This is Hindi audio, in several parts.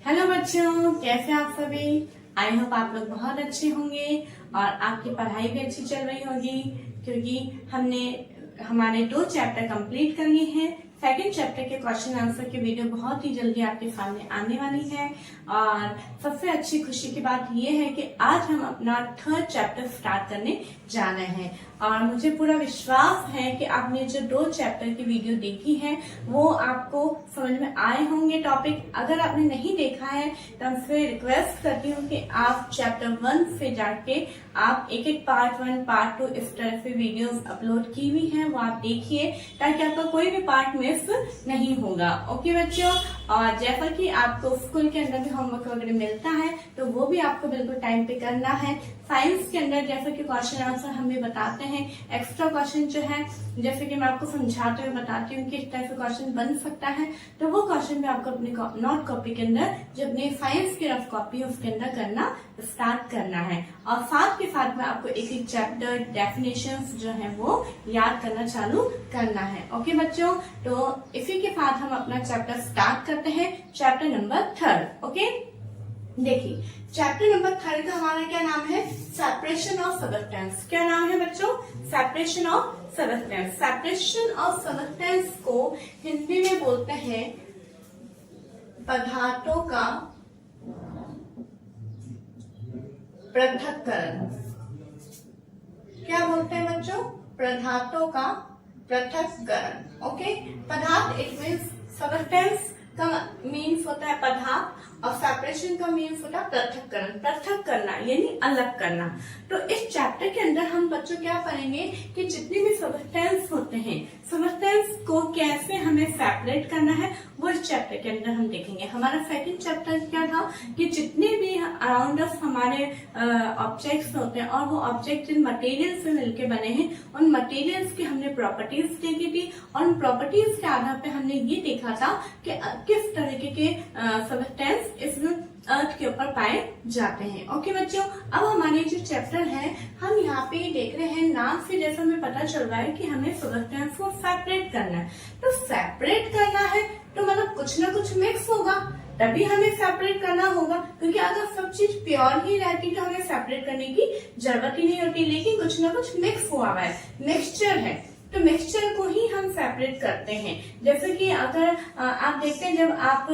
हेलो बच्चों, कैसे आप सभी। आई होप आप लोग बहुत अच्छे होंगे और आपकी पढ़ाई भी अच्छी चल रही होगी, क्योंकि हमने हमारे 2 चैप्टर कंप्लीट कर लिए हैं। सेकंड चैप्टर के क्वेश्चन आंसर की वीडियो बहुत ही जल्दी आपके सामने आने वाली है। और सबसे अच्छी खुशी की बात यह है कि आज हम अपना 3rd चैप्टर स्टार्ट करने जा रहे हैं। और मुझे पूरा विश्वास है कि आपने जो 2 चैप्टर की वीडियो देखी है वो आपको समझ में आए होंगे टॉपिक। अगर आपने नहीं देखा है तो आपसे रिक्वेस्ट करती हूँ कि आप चैप्टर 1 से जाके आप एक पार्ट 1 पार्ट 2 इस तरह से वीडियोस अपलोड की हुई है, वो आप देखिए ताकि आपका कोई भी पार्ट मिस नहीं होगा। ओके बच्चों, और जैसा कि आपको स्कूल के अंदर भी होमवर्क वगैरह मिलता है तो वो भी आपको बिल्कुल टाइम पे करना है। साइंस के अंदर जैसा कि क्वेश्चन आंसर हमें बताते हैं, एक्स्ट्रा क्वेश्चन जो है जैसे कि मैं आपको समझाते हुए बताती हूँ कि इस टाइप से क्वेश्चन बन सकता है, तो वो क्वेश्चन भी आपको अपनी नोट कॉपी के अंदर जो अपनी साइंस की रफ कॉपी है उसके अंदर करना स्टार्ट करना है। और साथ के साथ में आपको एक चैप्टर डेफिनेशंस जो है वो याद करना चालू करना है। ओके बच्चों, तो इसी के साथ हम अपना चैप्टर स्टार्ट करते हैं, चैप्टर नंबर 3rd। ओके, देखिए चैप्टर नंबर 3rd का हमारा क्या नाम है, सेपरेशन ऑफ सब्सटेंस। क्या नाम है बच्चों, separation of substance. Separation of substance को हिंदी में बोलते हैं पदार्थों का पृथक्करण। क्या बोलते हैं बच्चों, पदार्थों का पृथक्करण। ओके, पदार्थ इट मीन्स सब्सटेंस का मीन्स होता है पदार्थ और सेपरेशन का मीन्स होता है पृथक्करण। पृथक करना यानी अलग करना। तो इस चैप्टर के अंदर हम बच्चों क्या पढ़ेंगे कि जितने भी सब्सटेंस होते हैं, सब्सटेंस को कैसे हमें सेपरेट करना है वो इस चैप्टर के अंदर हम देखेंगे। हमारा सेकंड चैप्टर क्या था कि जितने भी अराउंड अस हमारे ऑब्जेक्ट्स होते हैं और वो ऑब्जेक्ट जिन मटेरियल से मिलकर बने हैं उन मटेरियल्स की हमने प्रॉपर्टीज देखी थी और उन प्रॉपर्टीज के आधार पे हमने ये देखा था कि किस तरीके के सब्सटेंस इस अर्थ के ऊपर पाए जाते हैं। ओके बच्चों, अब हमारे जो चैप्टर है हम यहाँ पे देख रहे हैं, नाम से जैसा हमें पता चल रहा है कि हमें सब्सटेंस को सेपरेट करना है। तो सेपरेट करना है तो मतलब कुछ ना कुछ मिक्स होगा, तभी हमें सेपरेट करना होगा। क्योंकि अगर सब चीज प्योर ही रहती तो हमें सेपरेट करने की जरूरत ही नहीं होती, लेकिन कुछ ना कुछ मिक्स हुआ है, मिक्सचर है, तो मिक्सचर को ही हम सेपरेट करते हैं। जैसे कि अगर आप देखते हैं जब आप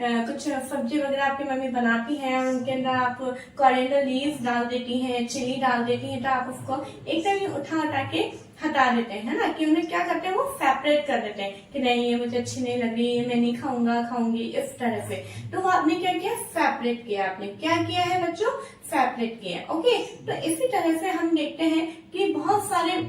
कुछ सब्जी वगैरह आपकी मम्मी बनाती हैं और उनके अंदर आप कोरिएंडर लीव्स डाल देती हैं, चिली डाल देती हैं, तो आप उसको एकदम उठा के हटा देते हैं ना, कि उन्हें क्या करते हैं वो सेपरेट कर देते हैं कि नहीं ये मुझे अच्छी नहीं लग रही, मैं नहीं खाऊंगी इस तरह से। तो वो आपने क्या किया, सेपरेट किया। आपने क्या किया है बच्चों, सेपरेट किया। ओके, तो इसी तरह से हम देखते हैं कि बहुत सारे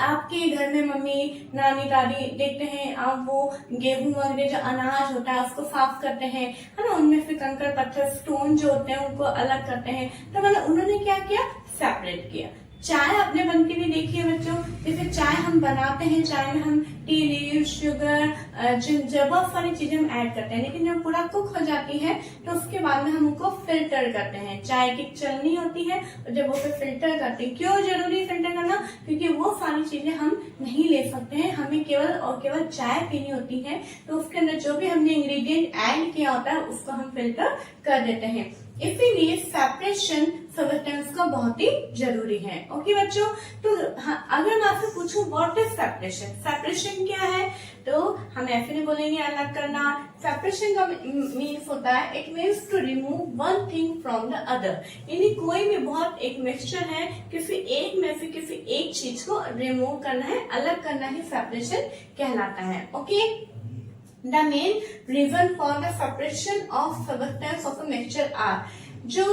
आपके घर में मम्मी नानी दादी देखते हैं आप वो गेहूं वगैरह जो अनाज होता है उसको साफ करते हैं, है ना, उनमें से कंकड़ पत्थर स्टोन जो होते हैं उनको अलग करते हैं। तो मतलब उन्होंने क्या किया, सेपरेट किया। चाय आपने बनती हुई देखी है बच्चों, जैसे चाय हम बनाते हैं, चाय में हम टी लीव, शुगर, जिंजर, बहुत सारी चीजें हम ऐड करते हैं, लेकिन जब पूरा कुक हो जाती है तो उसके बाद में हम उनको फिल्टर करते हैं। चाय की चलनी होती है और जब वो फिल्टर करते हैं, क्यों जरूरी फिल्टर करना, क्योंकि वो सारी चीजें हम नहीं ले सकते हैं, हमें केवल और केवल चाय पीनी होती है। तो उसके अंदर जो भी हमने इंग्रेडिएंट ऐड किया होता है उसको हम फिल्टर कर देते हैं। इसीलिए सेपरेशन सब्सटेंस का बहुत ही जरूरी है। ओके बच्चों, तो अगर मैं आपसे पूछूं व्हाट इज सेपरेशन, सेपरेशन क्या है, तो हम ऐसे नहीं बोलेंगे अलग करना। सेपरेशन का मीन्स होता है, it means to remove one thing from the other, यानी कोई भी बहुत एक मिक्सचर है, किसी एक में से किसी एक चीज को रिमूव करना है, अलग करना ही सेपरेशन कहलाता है। Okay, The main reason for the separation of substance of a mixture are, जो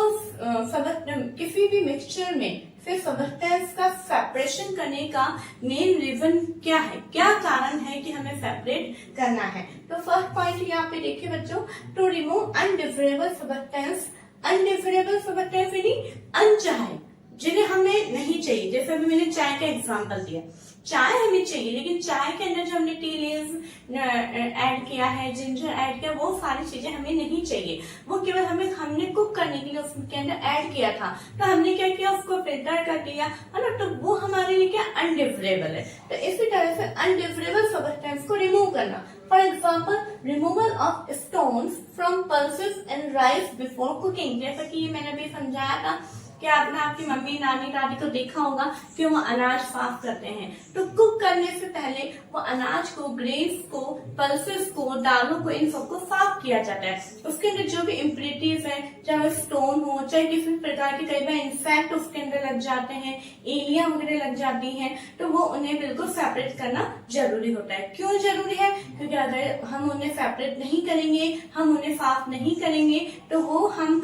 किसी भी मिक्सचर में फिर सब्सटेंस का सेपरेशन करने का मेन रीजन क्या है, क्या कारण है कि हमें सेपरेट करना है। तो फर्स्ट पॉइंट यहाँ पे देखिए बच्चों, टू रिमूव अनडिफरेबल सब्सटेंस। अनडिफरेबल सब्सटेंस यानी अनचाहे, जिन्हें हमें नहीं चाहिए। जैसे अभी मैंने चाय का एग्जांपल दिया, चाय हमें चाहिए, लेकिन चाय के अंदर जो हमने टी लीव्स ऐड किया है, जिंजर ऐड किया, वो सारी चीजें हमें नहीं चाहिए। वो केवल हमने कुक करने के लिए उसके अंदर ऐड किया था, तो हमने क्या किया, उसको फिल्टर कर दिया, है ना, तो वो हमारे लिए क्या अनडिफरेबल है। तो इसी तरह से अनडिफरेबल सब्सटेंस को रिमूव करना, for example removal of stones from pulses in rice before cooking. जैसा कि ये मैंने अभी समझाया था कि आपने आपकी मम्मी नानी दादी को देखा होगा कि वो अनाज साफ करते हैं, तो कुक करने से पहले वो अनाज को, ग्रेन्स को, पल्सेस को, दालों को, इन सबको साफ किया जाता है। उसके अंदर जो भी इम्प्योरिटीज है, चाहे स्टोन हो, चाहे किसी प्रकार के कई बार इंसेक्ट उसके अंदर लग जाते हैं, एलियां वगैरह लग जाती हैं, तो वो उन्हें बिल्कुल सेपरेट करना जरूरी होता है। क्यों जरूरी है? क्योंकि अगर हम उन्हें सेपरेट नहीं करेंगे, हम उन्हें साफ नहीं करेंगे, तो वो हम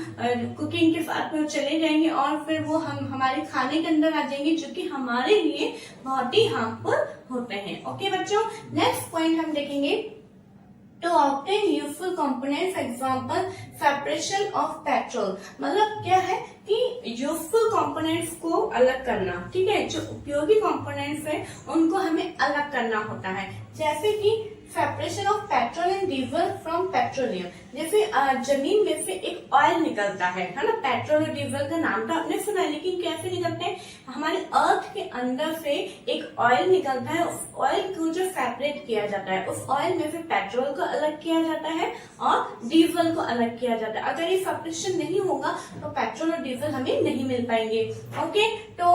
कुकिंग के साथ में चले जाएंगे और फिर वो हम हमारे खाने के अंदर आ जाएंगे, जो कि हमारे लिए बहुत ही हार्मफुल होते हैं। ओके बच्चों, नेक्स्ट पॉइंट हम देखेंगे, to obtain useful components, example separation of petrol। मतलब क्या है कि यूजफुल कंपोनेंट्स को अलग करना, ठीक है, जो उपयोगी कंपोनेंट्स है उनको हमें अलग करना होता है। जैसे कि separation of petrol and diesel from petroleum, जैसे जमीन में से एक ऑयल निकलता है ना, पेट्रोल और डीजल का नाम तो आपने सुना है, लेकिन कैसे निकलते हैं, हमारे अर्थ के अंदर से एक ऑयल निकलता है, उस ऑयल को जो सेपरेट किया जाता है, उस ऑयल में से पेट्रोल को अलग किया जाता है और डीजल को अलग किया जाता है। अगर ये सेपरेशन नहीं होगा तो पेट्रोल और डीजल हमें नहीं मिल पाएंगे। ओके, तो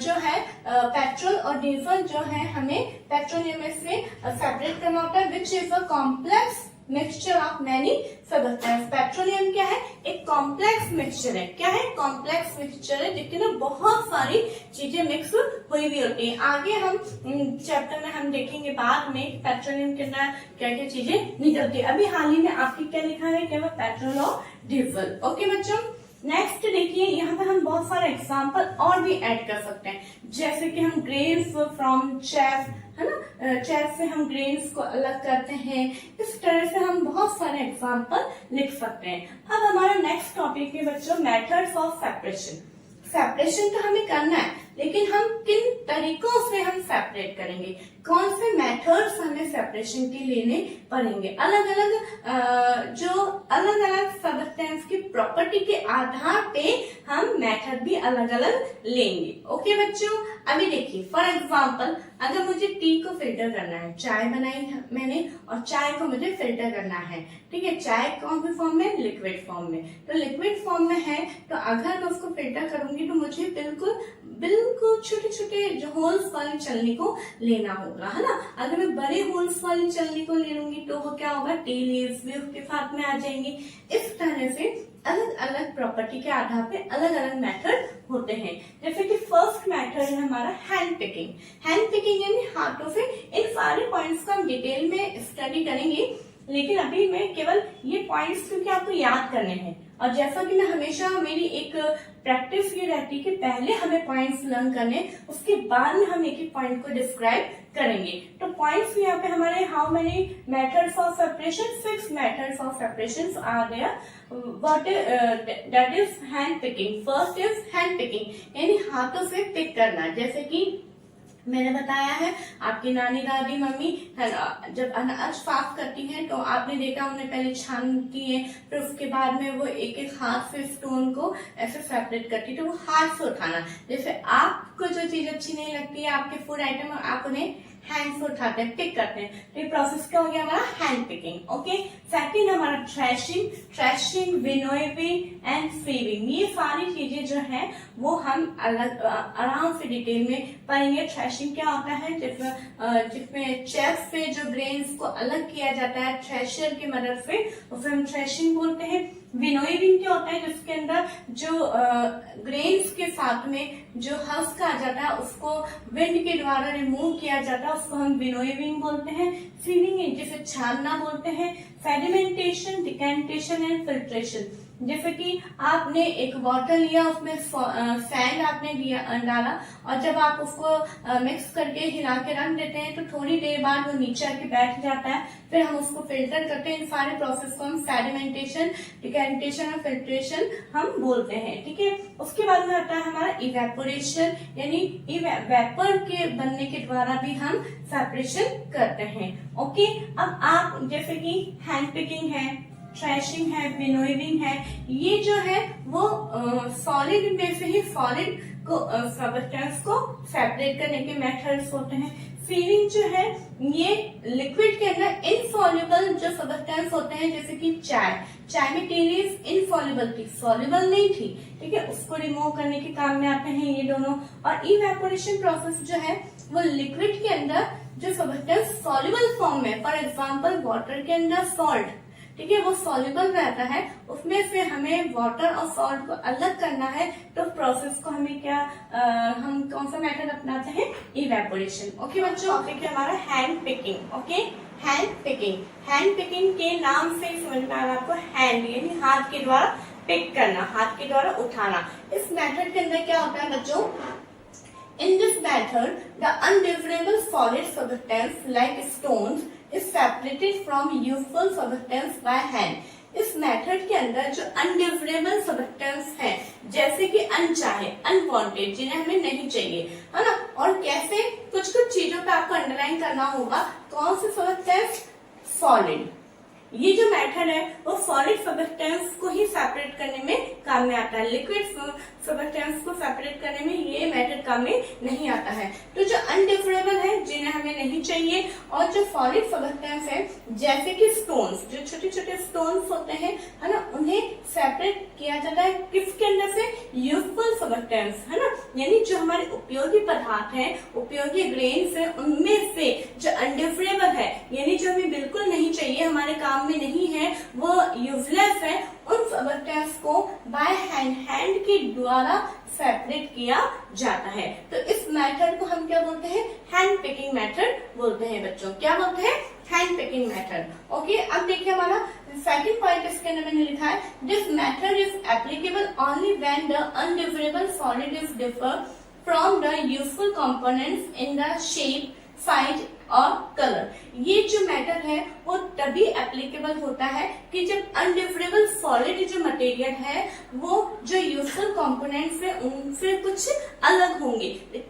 जो है पेट्रोल और डीजल जो है हमें पेट्रोलियम में से सेपरेट करना होता है, which is a complex mixture of many substance. Petroleum क्या है? एक कॉम्प्लेक्स मिक्सचर है। क्या है? कॉम्प्लेक्स मिक्सचर है, जिसके ना बहुत सारी चीजें मिक्स हुई हुई होती है। आगे हम चैप्टर में हम देखेंगे बाद में पेट्रोलियम के अंदर क्या क्या चीजें निकलती है। अभी हाल ही में आपकी क्या लिखा है, क्या पेट्रोल और डीजल। ओके बच्चों, नेक्स्ट देखिए, यहाँ पे हम बहुत सारे एग्जाम्पल और भी ऐड कर सकते हैं, जैसे कि हम ग्रेन्स फ्रॉम चैफ, है ना, चैफ से हम ग्रेन्स को अलग करते हैं। इस तरह से हम बहुत सारे एग्जाम्पल लिख सकते हैं। अब हमारा नेक्स्ट टॉपिक है बच्चों, मेथड्स ऑफ सेपरेशन। सेपरेशन तो हमें करना है, लेकिन हम किन तरीकों से हम सेपरेट करेंगे, कौन से मेथड्स हमें सेपरेशन के लेने पड़ेंगे। अलग अलग जो अलग अलग सब्सटेंस की प्रॉपर्टी के आधार पे हम मेथड भी अलग अलग लेंगे। ओके बच्चों, अभी देखिए फॉर एग्जांपल, अगर मुझे टी को फिल्टर करना है, चाय बनाई मैंने और चाय को मुझे फिल्टर करना है, ठीक है, चाय कौन से फॉर्म में? लिक्विड फॉर्म में। तो लिक्विड फॉर्म में है, तो अगर मैं उसको फिल्टर करूंगी तो मुझे बिल्कुल छोटे छोटे जो होल्स वाली छलनी को लेना होगा, है ना। अगर मैं बड़े होल्स वाली छलनी को ले लूंगी तो वो क्या होगा, टी लीव्स भी उसके साथ में आ जाएंगी। इस तरह से अलग अलग प्रॉपर्टी के आधार पे अलग अलग मेथड होते हैं। जैसे कि फर्स्ट मेथड है हमारा हैंड पिकिंग। हैंड पिकिंग यानी हाथों से। इन सारे पॉइंट्स को हम डिटेल में स्टडी करेंगे, लेकिन अभी मैं केवल ये पॉइंट्स क्योंकि आपको याद करने हैं, और जैसा कि मैं हमेशा, मेरी एक प्रैक्टिस ये रहती है कि पहले हमें पॉइंट्स लर्न करने, उसके बाद में हम एक एक पॉइंट को डिस्क्राइब करेंगे। तो पॉइंट्स यहाँ पे हमारे, how many methods of separation, 6 methods of separation are there. What that is hand picking. First is hand picking, यानी हाथों से पिक करना। जैसे कि मैंने बताया है, आपकी नानी दादी मम्मी जब अनाज साफ करती हैं तो आपने देखा उन्हें पहले छानती है, फिर उसके बाद में वो एक एक हाथ से स्टोन को ऐसे सेपरेट करती है, तो वो हाथ से उठाना। जैसे आपको जो चीज अच्छी नहीं लगती है, आपके फूड आइटम, आप उन्हें हैंड से उठाते हैं, पिक करते हैं, तो ये प्रोसेस क्या हो गया हमारा, हैंड पिकिंग। ओके, सेकंड हमारा थ्रेशिंग, विनोइंग एंड सीविंग। ये सारी चीजें जो है वो हम अलग आराम से डिटेल में पढ़ेंगे। थ्रेशिंग क्या होता है, जिसमें चेफ से जो ग्रेन्स को अलग किया जाता है थ्रेशर की मदद से, उसे हम थ्रेशिंग बोलते हैं। विनोइंग क्या होता है, जिसके अंदर जो ग्रेन्स के साथ में जो हस्क आ जाता है उसको विंड के द्वारा रिमूव किया जाता है, उसको हम विनोइंग बोलते हैं। सीविंग जिसे छानना बोलते हैं। सेडिमेंटेशन, डिकेंटेशन एंड फिल्ट्रेशन, जैसे कि आपने एक वाटर लिया, उसमें सैंड आपने दिया डाला, और जब आप उसको मिक्स करके हिला के रख देते हैं तो थोड़ी देर बाद वो नीचे आके बैठ जाता है, फिर हम उसको फिल्टर करते हैं। इन सारे प्रोसेस को हम सेडिमेंटेशन, डिकैंटेशन और फिल्ट्रेशन हम बोलते हैं, ठीक है। उसके बाद में आता है हमारा इवेपोरेशन, यानी वेपर के बनने के द्वारा भी हम सेपरेशन करते हैं। ओके, अब आप जैसे कि हैंड पिकिंग है, थ्रेशिंग है, विनोइंग है, ये जो है वो सॉलिड में से ही सॉलिड को सब्सटेंस को सेपरेट करने के मेथड्स होते हैं। सीविंग जो है ये लिक्विड के अंदर इनसॉल्युबल जो सब्सटेंस होते हैं, जैसे कि चाय में टेलीज इनसॉल्युबल थी, सॉल्युबल नहीं थी, ठीक है, उसको रिमूव करने के काम में आते हैं ये दोनों। और इवेपोरेशन प्रोसेस जो है वो लिक्विड के अंदर जो सब्सटेंस सॉल्युबल फॉर्म में, फॉर एग्जाम्पल वाटर के अंदर सॉल्ट, ठीक है, वो सॉल्युबल रहता है, उसमें से हमें वाटर और सॉल्ट को अलग करना है, तो प्रोसेस को हमें क्या हम कौन सा मेथड अपनाते हैं, इवेपोरेशन। ओके बच्चों, टॉपिक है हमारा hand picking. Okay, hand picking के नाम से समझ में आ रहा है आपको, हैंड यानी हाथ के द्वारा पिक करना, हाथ के द्वारा उठाना। इस मेथड के अंदर क्या होता है बच्चों, in this method the undivisible solid substance like stones is separated from useful substance by hand। इस मेथड के अंदर जो अनडिविजिबल सब्सटेंस है, जैसे कि अनचाहे, अनवांटेड, जिन्हें हमें नहीं चाहिए, है ना, और कैसे कुछ चीजों पे आपको अंडरलाइन करना होगा, कौन सी सब्सटेंस, सॉलिड। ये जो मेथड है वो सॉलिड सब्सटेंस को ही सेपरेट करने में काम में आता है, लिक्विड सब्सटेंस को सेपरेट करने में ये मेथड काम में नहीं आता है। तो जो अनडिफरेबल है, जिन्हें हमें नहीं चाहिए, और जो सॉलिड सब्सटेंस है जैसे कि स्टोन्स, जो छोटे छोटे स्टोन्स होते हैं, है ना, उन्हें सेपरेट किया जाता है किसके अंदर से, यूजफुल सब्सटेंस, है ना, यानी जो हमारे उपयोगी पदार्थ हैं, उपयोगी ग्रेन्स हैं, उनमें से जो अनडिफरेबल है, यानी जो हमें बिल्कुल नहीं चाहिए, हमारे काम में नहीं है, वो यूजलेस है, उन सब्सटेंस को बाय हैंड के द्वारा सेपरेट किया जाता है। तो इस मेथड को हम क्या बोलते हैं, हैंड पिकिंग मेथड बोलते हैं बच्चों। क्या बोलते हैं, हैंड पिकिंग मेथड। ओके, अब देखिए हमारा सेकंड पॉइंट इसके अंदर मैंने लिखा है, this method is applicable only when the indivisible solid is differ from the useful components in the shape, size और कलर। ये जो मेथड है वो तभी एप्लीकेबल होता है कि जब अनडिफरेबल सॉलिड जो मटेरियल है वो जो यूजफुल कंपोनेंट्स है उनसे कुछ अलग होंगे।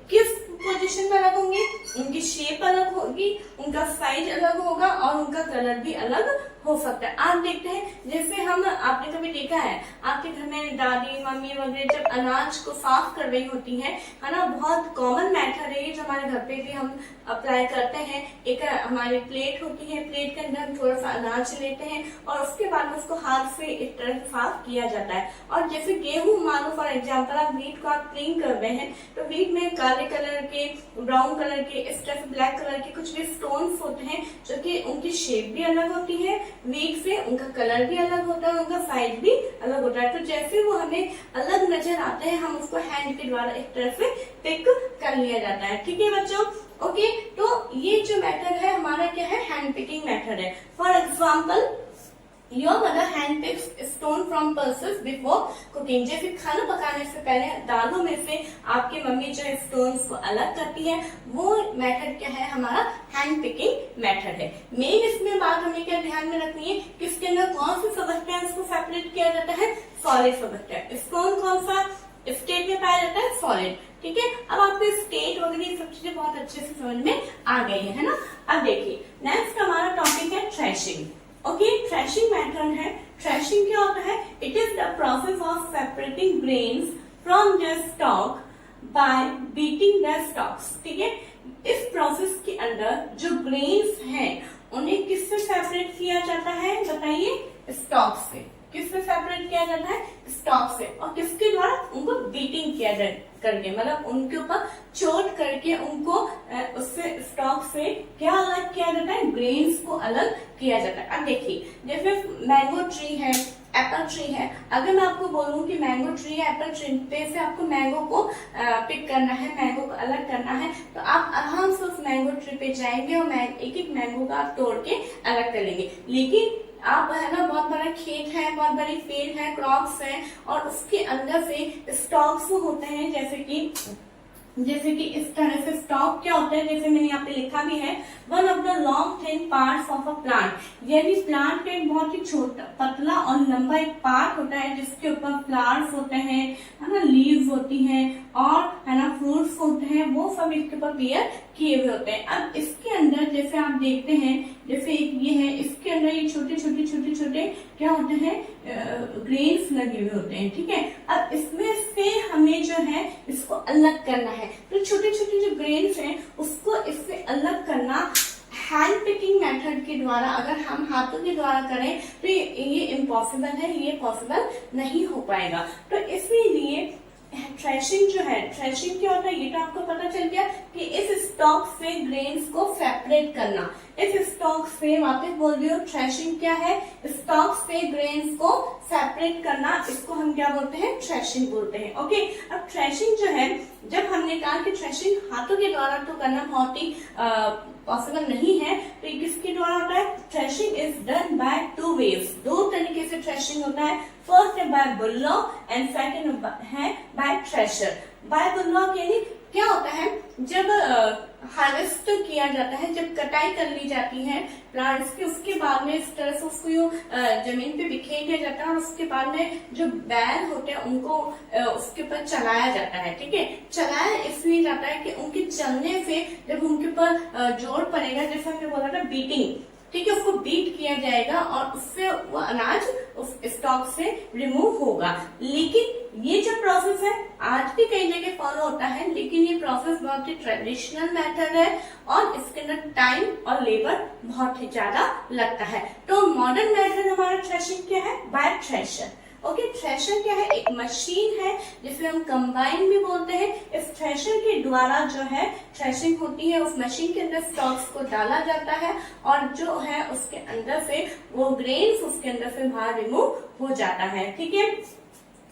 किस पोजीशन में अलग होंगे, उनकी शेप अलग होगी, उनका साइज अलग होगा और उनका कलर भी अलग हो सकता है। आप देखते हैं, जैसे हम, आपने कभी देखा है आपके घर में दादी मम्मी वगैरह जब अनाज को साफ कर रही होती है ना, बहुत कॉमन मेथड है ये, जो हमारे घर पे भी हम अप्लाई करते हैं। एक हमारी प्लेट होती है, प्लेट के अंदर हम थोड़ा सा अनाज लेते हैं और उसके बाद उसको हाथ से इस तरह से साफ किया जाता है। और जैसे गेहूं, मानो फॉर एग्जाम्पल आप व्हीट को आप क्लीन कर रहे हैं, तो व्हीट में काले कलर के, ब्राउन कलर के, इस तरह से ब्लैक कलर के कुछ भी स्टोन्स होते हैं, जो कि उनकी शेप भी अलग होती है व्हीट से, उनका कलर भी अलग होता है, उनका साइज भी अलग होता है। तो जैसे वो हमें अलग नजर आते हैं, हम उसको हैंड के द्वारा एक तरह से पिक कर लिया जाता है। ठीक है बच्चों, ओके। तो ये जो मेथड है हमारा क्या है, हैंड पिकिंग मेथड है। For example, your mother hand picks stone from pulses before cooking. जैसे खाना पकाने से पहले दालों में से आपकी मम्मी जो है स्टोन्स को अलग करती है, वो मेथड क्या है, हमारा हैंड पिकिंग मेथड है। मेन इसमें बात हमें क्या ध्यान में रखनी है, किसके अंदर कौन से सब्सटेंस को सेपरेट किया जाता है, सॉलिड सब्सटेंस। स्टोन कौन सा स्टेट में पाया जाता है, सॉलिड। ठीक है, अब आपको स्टेट वगैरह सब चीजें बहुत अच्छे से समझ में आ गई है ना। अब देखिए नेक्स्ट हमारा टॉपिक है थ्रेशिंग। ओके, थ्रेशिंग मेथड है। थ्रेशिंग क्या होता है, it is the process of separating grains from the stock bye beating the stocks. ठीक है, इस प्रोसेस के अंदर जो ग्रेन्स हैं उन्हें किससे सेपरेट किया जाता है, बताइए, स्टॉक से। किससे सेपरेट किया जाता है, स्टॉक से। और किसके द्वारा, उनको बीटिंग किया जाए करके, मतलब उनके ऊपर चोट करके उनको उससे स्टॉक से क्या अलग किया जाता है, ग्रेन्स को अलग किया जाता है। अब देखिए, जैसे मैंगो ट्री है, एप्पल ट्री है, अगर मैं आपको बोलूं कि मैंगो ट्री है, एप्पल ट्री पे से आपको मैंगो को पिक करना है, मैंगो को अलग करना है, तो आप आराम से उस मैंगो ट्री पे जाएंगे और एक एक मैंगो का आप तोड़ के अलग कर लेंगे। लेकिन आप है ना बहुत बड़ा खेत है, बहुत बड़ी फील्ड है, क्रॉप्स है, और उसके अंदर से स्टॉक्स होते हैं, जैसे कि इस तरह से स्टॉक क्या होता है, जैसे मैंने यहाँ पे लिखा भी है, one of the long thin parts of a plant, यानी प्लांट का एक बहुत ही छोटा पतला और लंबा एक पार्ट होता है जिसके ऊपर फ्लावर्स होते हैं, है ना, लीव्स होती हैं, और है ना फ्रूट्स होते हैं, वो सब इसके ऊपर बियर किए हुए होते हैं। अब इसके अंदर जैसे आप देखते हैं, जैसे एक ये है, इसके अंदर ये छोटे छोटे क्या होते हैं, ग्रेन्स लगे हुए होते हैं, ठीक है। अब इसमें से हमें जो है इसको अलग करना है, तो छोटे छोटे जो ग्रेन्स हैं उसको इससे अलग करना हैंड पिकिंग मेथड के द्वारा, अगर हम हाथों के द्वारा करें तो ये इम्पॉसिबल है, ये पॉसिबल नहीं हो पाएगा। तो इसीलिए थ्रेशिंग जो है, थ्रेशिंग क्या होता है ये तो आपको पता चल गया कि इस स्टॉक से ग्रेन्स को सेपरेट करना। इस स्टॉक से, वापस बोल रही हूँ, थ्रेशिंग क्या है, स्टॉक से ग्रेन्स को सेपरेट करना, इसको हम क्या बोलते हैं, थ्रेशिंग बोलते हैं। ओके, अब थ्रेशिंग जो है, जब हमने कहा कि थ्रेशिंग हाथों के द्वारा तो करना बहुत ही पॉसिबल नहीं है, तो ये किसके द्वारा होता है, threshing is done by two ways, दो तरीके से थ्रेशिंग होता है। फर्स्ट है बाय बुल्लो एंड सेकंड है बाय थ्रेशर। बाय बुल्लो यानी क्या होता है, जब हार्वेस्ट किया जाता है, जब कटाई कर ली जाती है प्लांट्स की, उसके बाद में इस तरह से उसको जमीन पे बिखेर दिया जाता है, और उसके बाद में जो बैल होते हैं उनको उसके ऊपर चलाया जाता है, ठीक है। चलाया इसलिए जाता है कि उनके चलने से जब उनके ऊपर जोर पड़ेगा, जैसे हमने बोला था बीटिंग, ठीक है, उसको बीट किया जाएगा और उससे वो अनाज उस स्टॉक से रिमूव होगा। लेकिन ये जो प्रोसेस है आज भी कई जगह फॉलो होता है, लेकिन ये प्रोसेस बहुत ही ट्रेडिशनल मेथड है और इसके अंदर टाइम और लेबर बहुत ही ज्यादा लगता है। तो मॉडर्न मेथड हमारा थ्रेशिंग क्या है, बाय थ्रेशर। ओके, थ्रेशर क्या है, एक मशीन है जिसे हम कंबाइन भी बोलते हैं। इस थ्रेशर के द्वारा जो है थ्रेशिंग होती है, उस मशीन के अंदर स्टॉक्स को डाला जाता है और जो है उसके अंदर से वो ग्रेन्स उसके अंदर से बाहर रिमूव हो जाता है, ठीक है।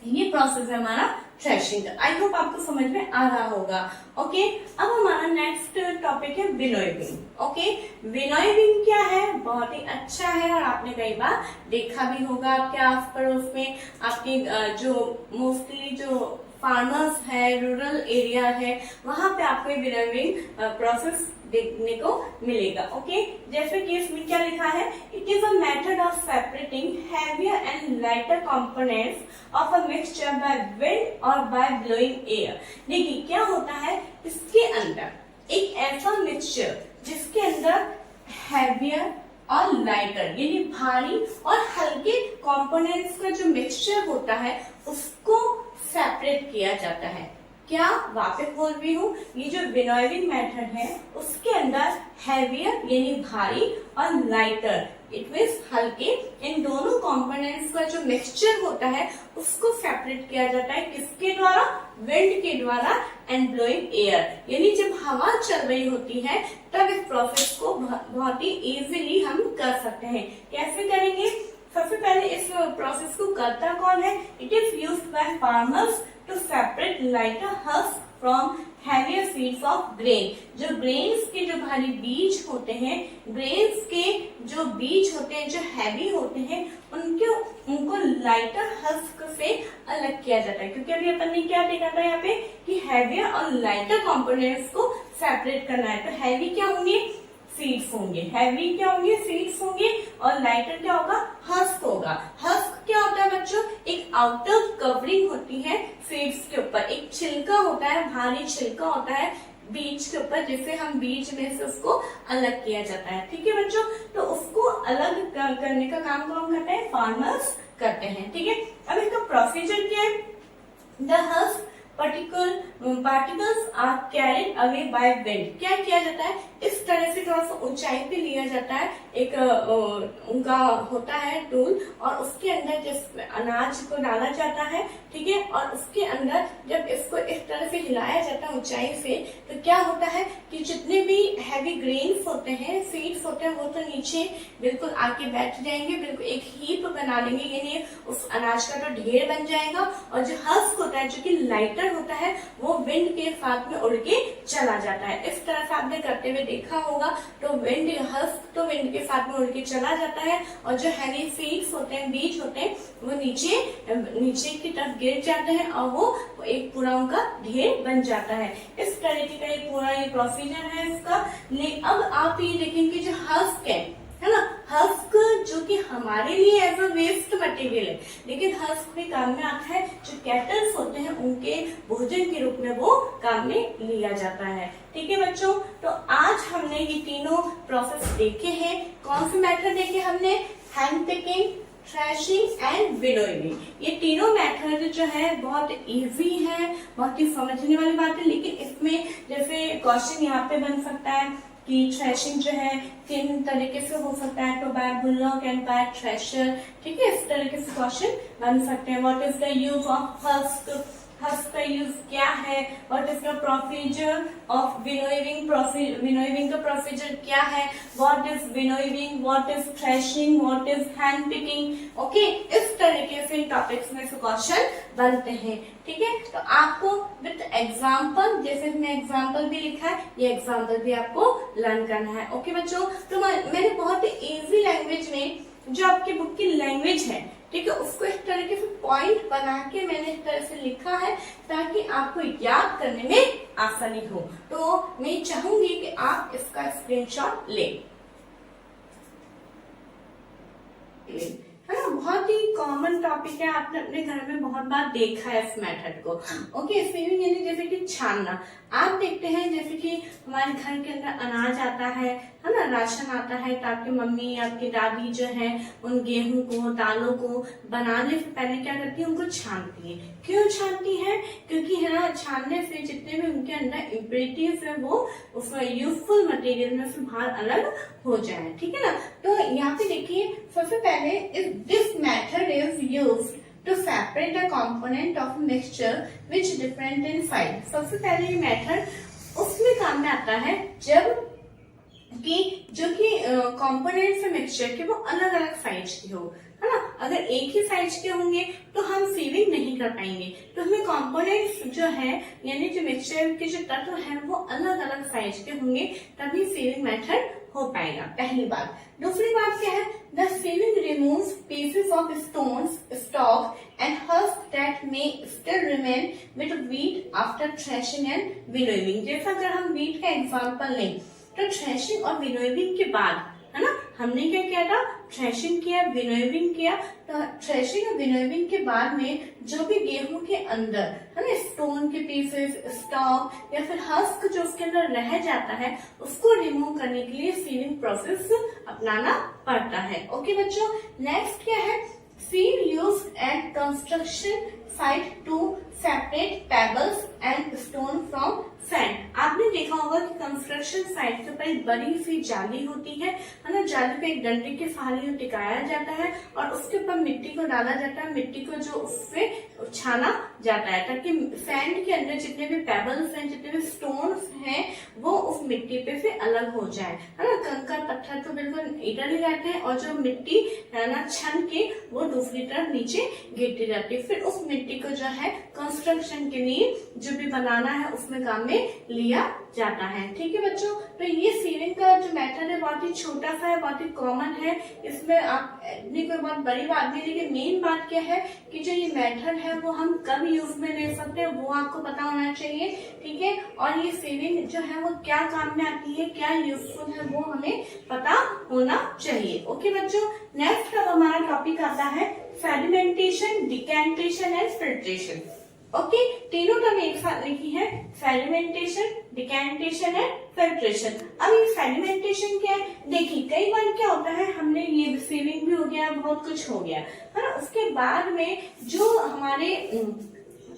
ये प्रोसेस है हमारा थ्रेशिंग। आई होप आपको समझ में आ रहा होगा। ओके, अब हमारा नेक्स्ट टॉपिक है विनोइंग। ओके, विनोइंग क्या है, बहुत ही अच्छा है और आपने कई बार देखा भी होगा आपके आस पड़ोस में, आपके जो मोस्टली जो फार्मर्स है, रूरल एरिया है, वहां पे आपको विनोइंग प्रोसेस देखने को मिलेगा। ओके, जैसे कि इसमें क्या लिखा है, it is a method of separating heavier and lighter components of a mixture by wind और बाय ब्लोइंग एयर। देखिए क्या होता है, इसके अंदर एक ऐसा मिक्सचर जिसके अंदर हैवियर और लाइटर यानी भारी और हल्के कंपोनेंट्स का जो मिक्सचर होता है उसको सेपरेट किया जाता है। क्या, वापस बोल रही हूँ, ये जो विनोइंग मेथड है उसके अंदर हैवियर यानी भारी और लाइटर इट मीन्स हल्के, इन दोनों कंपोनेंट्स का जो मिक्सचर होता है उसको सेपरेट किया जाता है, किसके द्वारा, विंड के द्वारा एंड ब्लोइंग एयर, यानी जब हवा चल रही होती है तब इस प्रोसेस को बहुत ही इजीली हम कर सकते हैं। कैसे करेंगे, सबसे पहले इस प्रोसेस को करता कौन है, it is used by farmers to separate lighter husk from heavier seeds of grain. जो ग्रेन्स के जो भारी बीज होते हैं, ग्रेन्स के जो बीज होते हैं जो हैवी होते हैं, उनको लाइटर हस्क से अलग किया जाता है, क्योंकि अभी अपन ने क्या देखा था यहाँ पे कि हैवियर और लाइटर कंपोनेंट्स को सेपरेट करना है। तो हैवी क्या होंगे, सीड्स होंगे, हैवी क्या होंगे, सीड्स होंगे, और लाइटर क्या होगा, हस्क होगा। हस्क क्या होता है बच्चों, एक आउटर कवरिंग होती है सीड्स के ऊपर, एक छिलका होता है, भारी छिलका होता है बीज के ऊपर, जिससे हम बीज में से उसको अलग किया जाता है, ठीक है बच्चों। तो उसको अलग करने का काम कौन करते हैं, फार्मर्स करते हैं, ठीक है। अब इसका प्रोसीजर क्या है, the husk particles are carried away by wind. क्या किया जाता है, इस तरह से थोड़ा सा ऊंचाई पे लिया जाता है, एक उनका होता है टूल, और उसके अंदर जिस अनाज को डाला जाता है, ठीक है, और उसके अंदर जब इसको इस तरह से हिलाया जाता है ऊंचाई से, तो क्या होता है कि जितने भी हैवी ग्रेन्स होते हैं, सीड्स होते हैं, वो तो नीचे बिल्कुल आके बैठ जाएंगे, बिल्कुल एक हीप बना लेंगे, यानी उस अनाज का तो ढेर बन जाएगा, और जो हस्क होता है जो कि लाइटर होता है वो वो विंड के साथ में उड़ के चला जाता है। इस तरह से आपने करते हुए देखा होगा। तो विंड हस्क तो विंड के साथ में उड़ के चला जाता है और जो हैवी सीड्स होते हैं, बीज होते हैं, वो नीचे की तरफ गिर जाते हैं और वो एक पूरा उनका ढेर बन जाता है। इस तरीके का पूरा ये प्रोसीजर है इसका। अब आप ये देखेंगे जो हस्क है ना, हस्क जो कि हमारे लिए एज अ वेस्ट मटेरियल है, लेकिन हस्क भी काम में आता है। जो कैटल्स होते हैं उनके भोजन के रूप में वो काम में लिया जाता है। ठीक है बच्चों, तो आज हमने ये तीनों प्रोसेस देखे हैं। कौन से मेथड देखे हमने? Hand picking, threshing and winnowing. ये तीनों मेथड जो है बहुत इजी है, बहुत ही समझने वाली बात है। लेकिन इसमें जैसे क्वेश्चन यहाँ पे बन सकता है कि थ्रेशिंग जो है किन तरीके से हो सकता है, तो by bullock and by thresher. ठीक है, इस तरीके से क्वेश्चन बन सकते हैं। What is the use of husk, husk का यूज क्या है? What is the procedure of winnowing, winnowing का प्रोसीजर क्या है? What is winnowing, what is threshing, what is hand picking. Okay, इस तरीके से टॉपिक्स में से क्वेश्चन बनते हैं। ठीक है, तो आपको विद एग्जाम्पल, जैसे मैंने एग्जाम्पल भी लिखा है, ये एग्जाम्पल भी आपको लर्न करना है। ओके बच्चों, तो मैंने बहुत ही इजी लैंग्वेज में जो आपकी बुक की लैंग्वेज है, ठीक है, उसको इस तरीके से पॉइंट बना के मैंने इस तरह से लिखा है ताकि आपको याद करने में आसानी हो। तो मैं चाहूंगी कि आप इसका स्क्रीनशॉट लें, है ना। बहुत ही कॉमन टॉपिक है, आपने अपने घर में बहुत बार देखा है इस मेथड को। ओके, सीविंग यानी जैसे कि छानना। आप देखते हैं जैसे कि हमारे घर के अंदर अनाज आता है ना, राशन आता है, ताकि मम्मी आपकी दादी जो है उन गेहूं को, दालों को बनाने से पहले क्या करती है, उनको छानती है। क्यों छानती है? क्योंकि है ना, छानने से जितने भी उनके अंदर इम्प्योरिटीज है वो उस यूजफुल मटेरियल में से बाहर अलग हो जाए। ठीक है ना। तो यहाँ पे देखिए, सबसे पहले this method is used to separate a component of a mixture which different in size। सबसे पहले ये मेथड उसमें काम में आता है जब कि जो कि कंपोनेंट्स है मिक्सचर के वो अलग अलग साइज के हो, है ना। अगर एक ही साइज के होंगे तो हम सीविंग नहीं कर पाएंगे। तो हमें कंपोनेंट्स जो है यानी जो मिक्सचर के जो तत्व हैं वो अलग अलग साइज के होंगे, तभी सीविंग मेथड हो पाएगा। पहली बात। दूसरी बात क्या है? The sieving removes pieces of stones, stalk and husk that may still remain with wheat after threshing and winnowing. जैसा अगर हम व्हीट का एग्जांपल लें तो थ्रेशिंग और विनोइंग के बाद, है ना, हमने क्या किया था? थ्रेशिंग किया, विनोइंग किया। तो थ्रेशिंग और विनोइंग के बाद में जो भी गेहूं के अंदर, है ना, स्टोन के पीसेस, स्टॉक या फिर हस्क जो उसके अंदर रह जाता है, उसको रिमूव करने के लिए सीविंग प्रोसेस अपनाना पड़ता है। ओके बच्चों, नेक्स्ट क्या है? Sieve used at construction site to separate pebbles and stone from sand। आपने देखा होगा कि कंस्ट्रक्शन साइट के ऊपर एक बड़ी सी जाली होती है ना। जाली पे एक डंडे के सहारे टिकाया जाता है और उसके ऊपर मिट्टी को डाला जाता है। मिट्टी को जो उससे छाना जाता है ताकि सैंड के अंदर जितने भी पेबल्स हैं, जितने भी स्टोन्स हैं, वो उस मिट्टी पे से अलग हो जाए, है ना। कंकड़ पत्थर तो बिल्कुल इधर ही रहते हैं और जो मिट्टी है ना छन के वो दूसरी तरफ नीचे गिरती जाती है। फिर उस मिट्टी को जो है कंस्ट्रक्शन के लिए जो भी बनाना है उसमें काम में लिया जाता है। ठीक है बच्चों, तो ये सीविंग का जो मेथड है बहुत ही छोटा सा है, बहुत ही कॉमन है। इसमें आप कोई बहुत बड़ी बात नहीं, लेकिन मेन बात क्या है कि जो ये मेथड है वो हम कब यूज में ले सकते हैं वो आपको पता होना चाहिए। ठीक है, और ये सीविंग जो है वो क्या काम में आती है, क्या यूजफुल है, वो हमें पता होना चाहिए। ओके बच्चों, नेक्स्ट अब हमारा टॉपिक आता है sedimentation, decantation and filtration. Okay, तीनों टर्म एक साथ लिखी है, सेडिमेंटेशन, डिकैंटेशन एंड फिल्ट्रेशन। अब ये सेडिमेंटेशन क्या है? देखिए, कई बार क्या होता है, हमने ये सीविंग भी हो गया, बहुत कुछ हो गया, है ना। उसके बाद में जो हमारे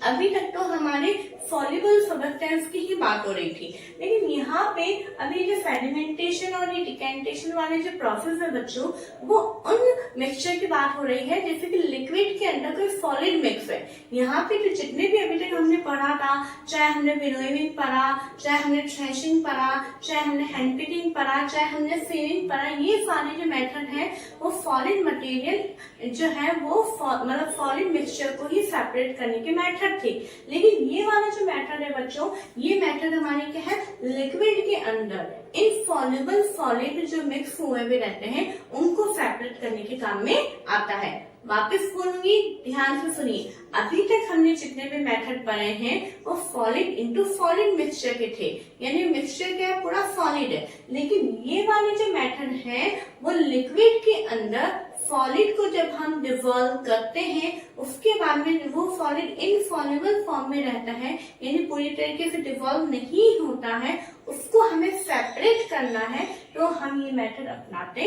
अभी तक तो हमारे सॉल्युबल सब्सटेंस की ही बात हो रही थी, लेकिन यहाँ पे अभी जो सेडिमेंटेशन और ये डिकैंटेशन वाले जो प्रोसेस है बच्चों, वो उन मिक्सचर की बात हो रही है जैसे कि लिक्विड के अंदर कोई सॉलिड मिक्स है। यहाँ पे जो जितने भी अभी तक हमने पढ़ा था, चाहे हमने विनोइंग पढ़ा, चाहे हमने थ्रेशिंग पढ़ा, चाहे हमने हैंड पिकिंग पढ़ा, चाहे हमने सीविंग पढ़ा, ये सारे जो मेथड है वो सॉलिड मटेरियल जो है वो मतलब सॉलिड मिक्सचर को ही सेपरेट करने के मेथड थे। लेकिन ये वाला जो मेथड है बच्चों, ये मेथड हमारे क्या है, लिक्विड के अंदर इनसॉल्युबल सॉलिड जो मिक्स हुए हुए रहते हैं उनको सेपरेट करने के काम में आता है। वापस बोलूंगी, ध्यान से सुनिए। अभी तक हमने जितने भी मेथड पढ़े हैं वो सॉलिड इनटू सॉलिड मिक्सचर के थे, यानी मिक्सचर क्या है, पूरा सॉलिड है। लेकिन ये वाले जो मेथड है वो लिक्विड के अंदर सॉलिड को जब हम डिसॉल्व करते हैं उसके बाद में वो सॉलिड इनसॉल्युबल फॉर्म में रहता है, यानी पूरी तरीके से डिसॉल्व नहीं होता है, उसको हमें सेपरेट करना है, तो हम ये मेथड अपनाते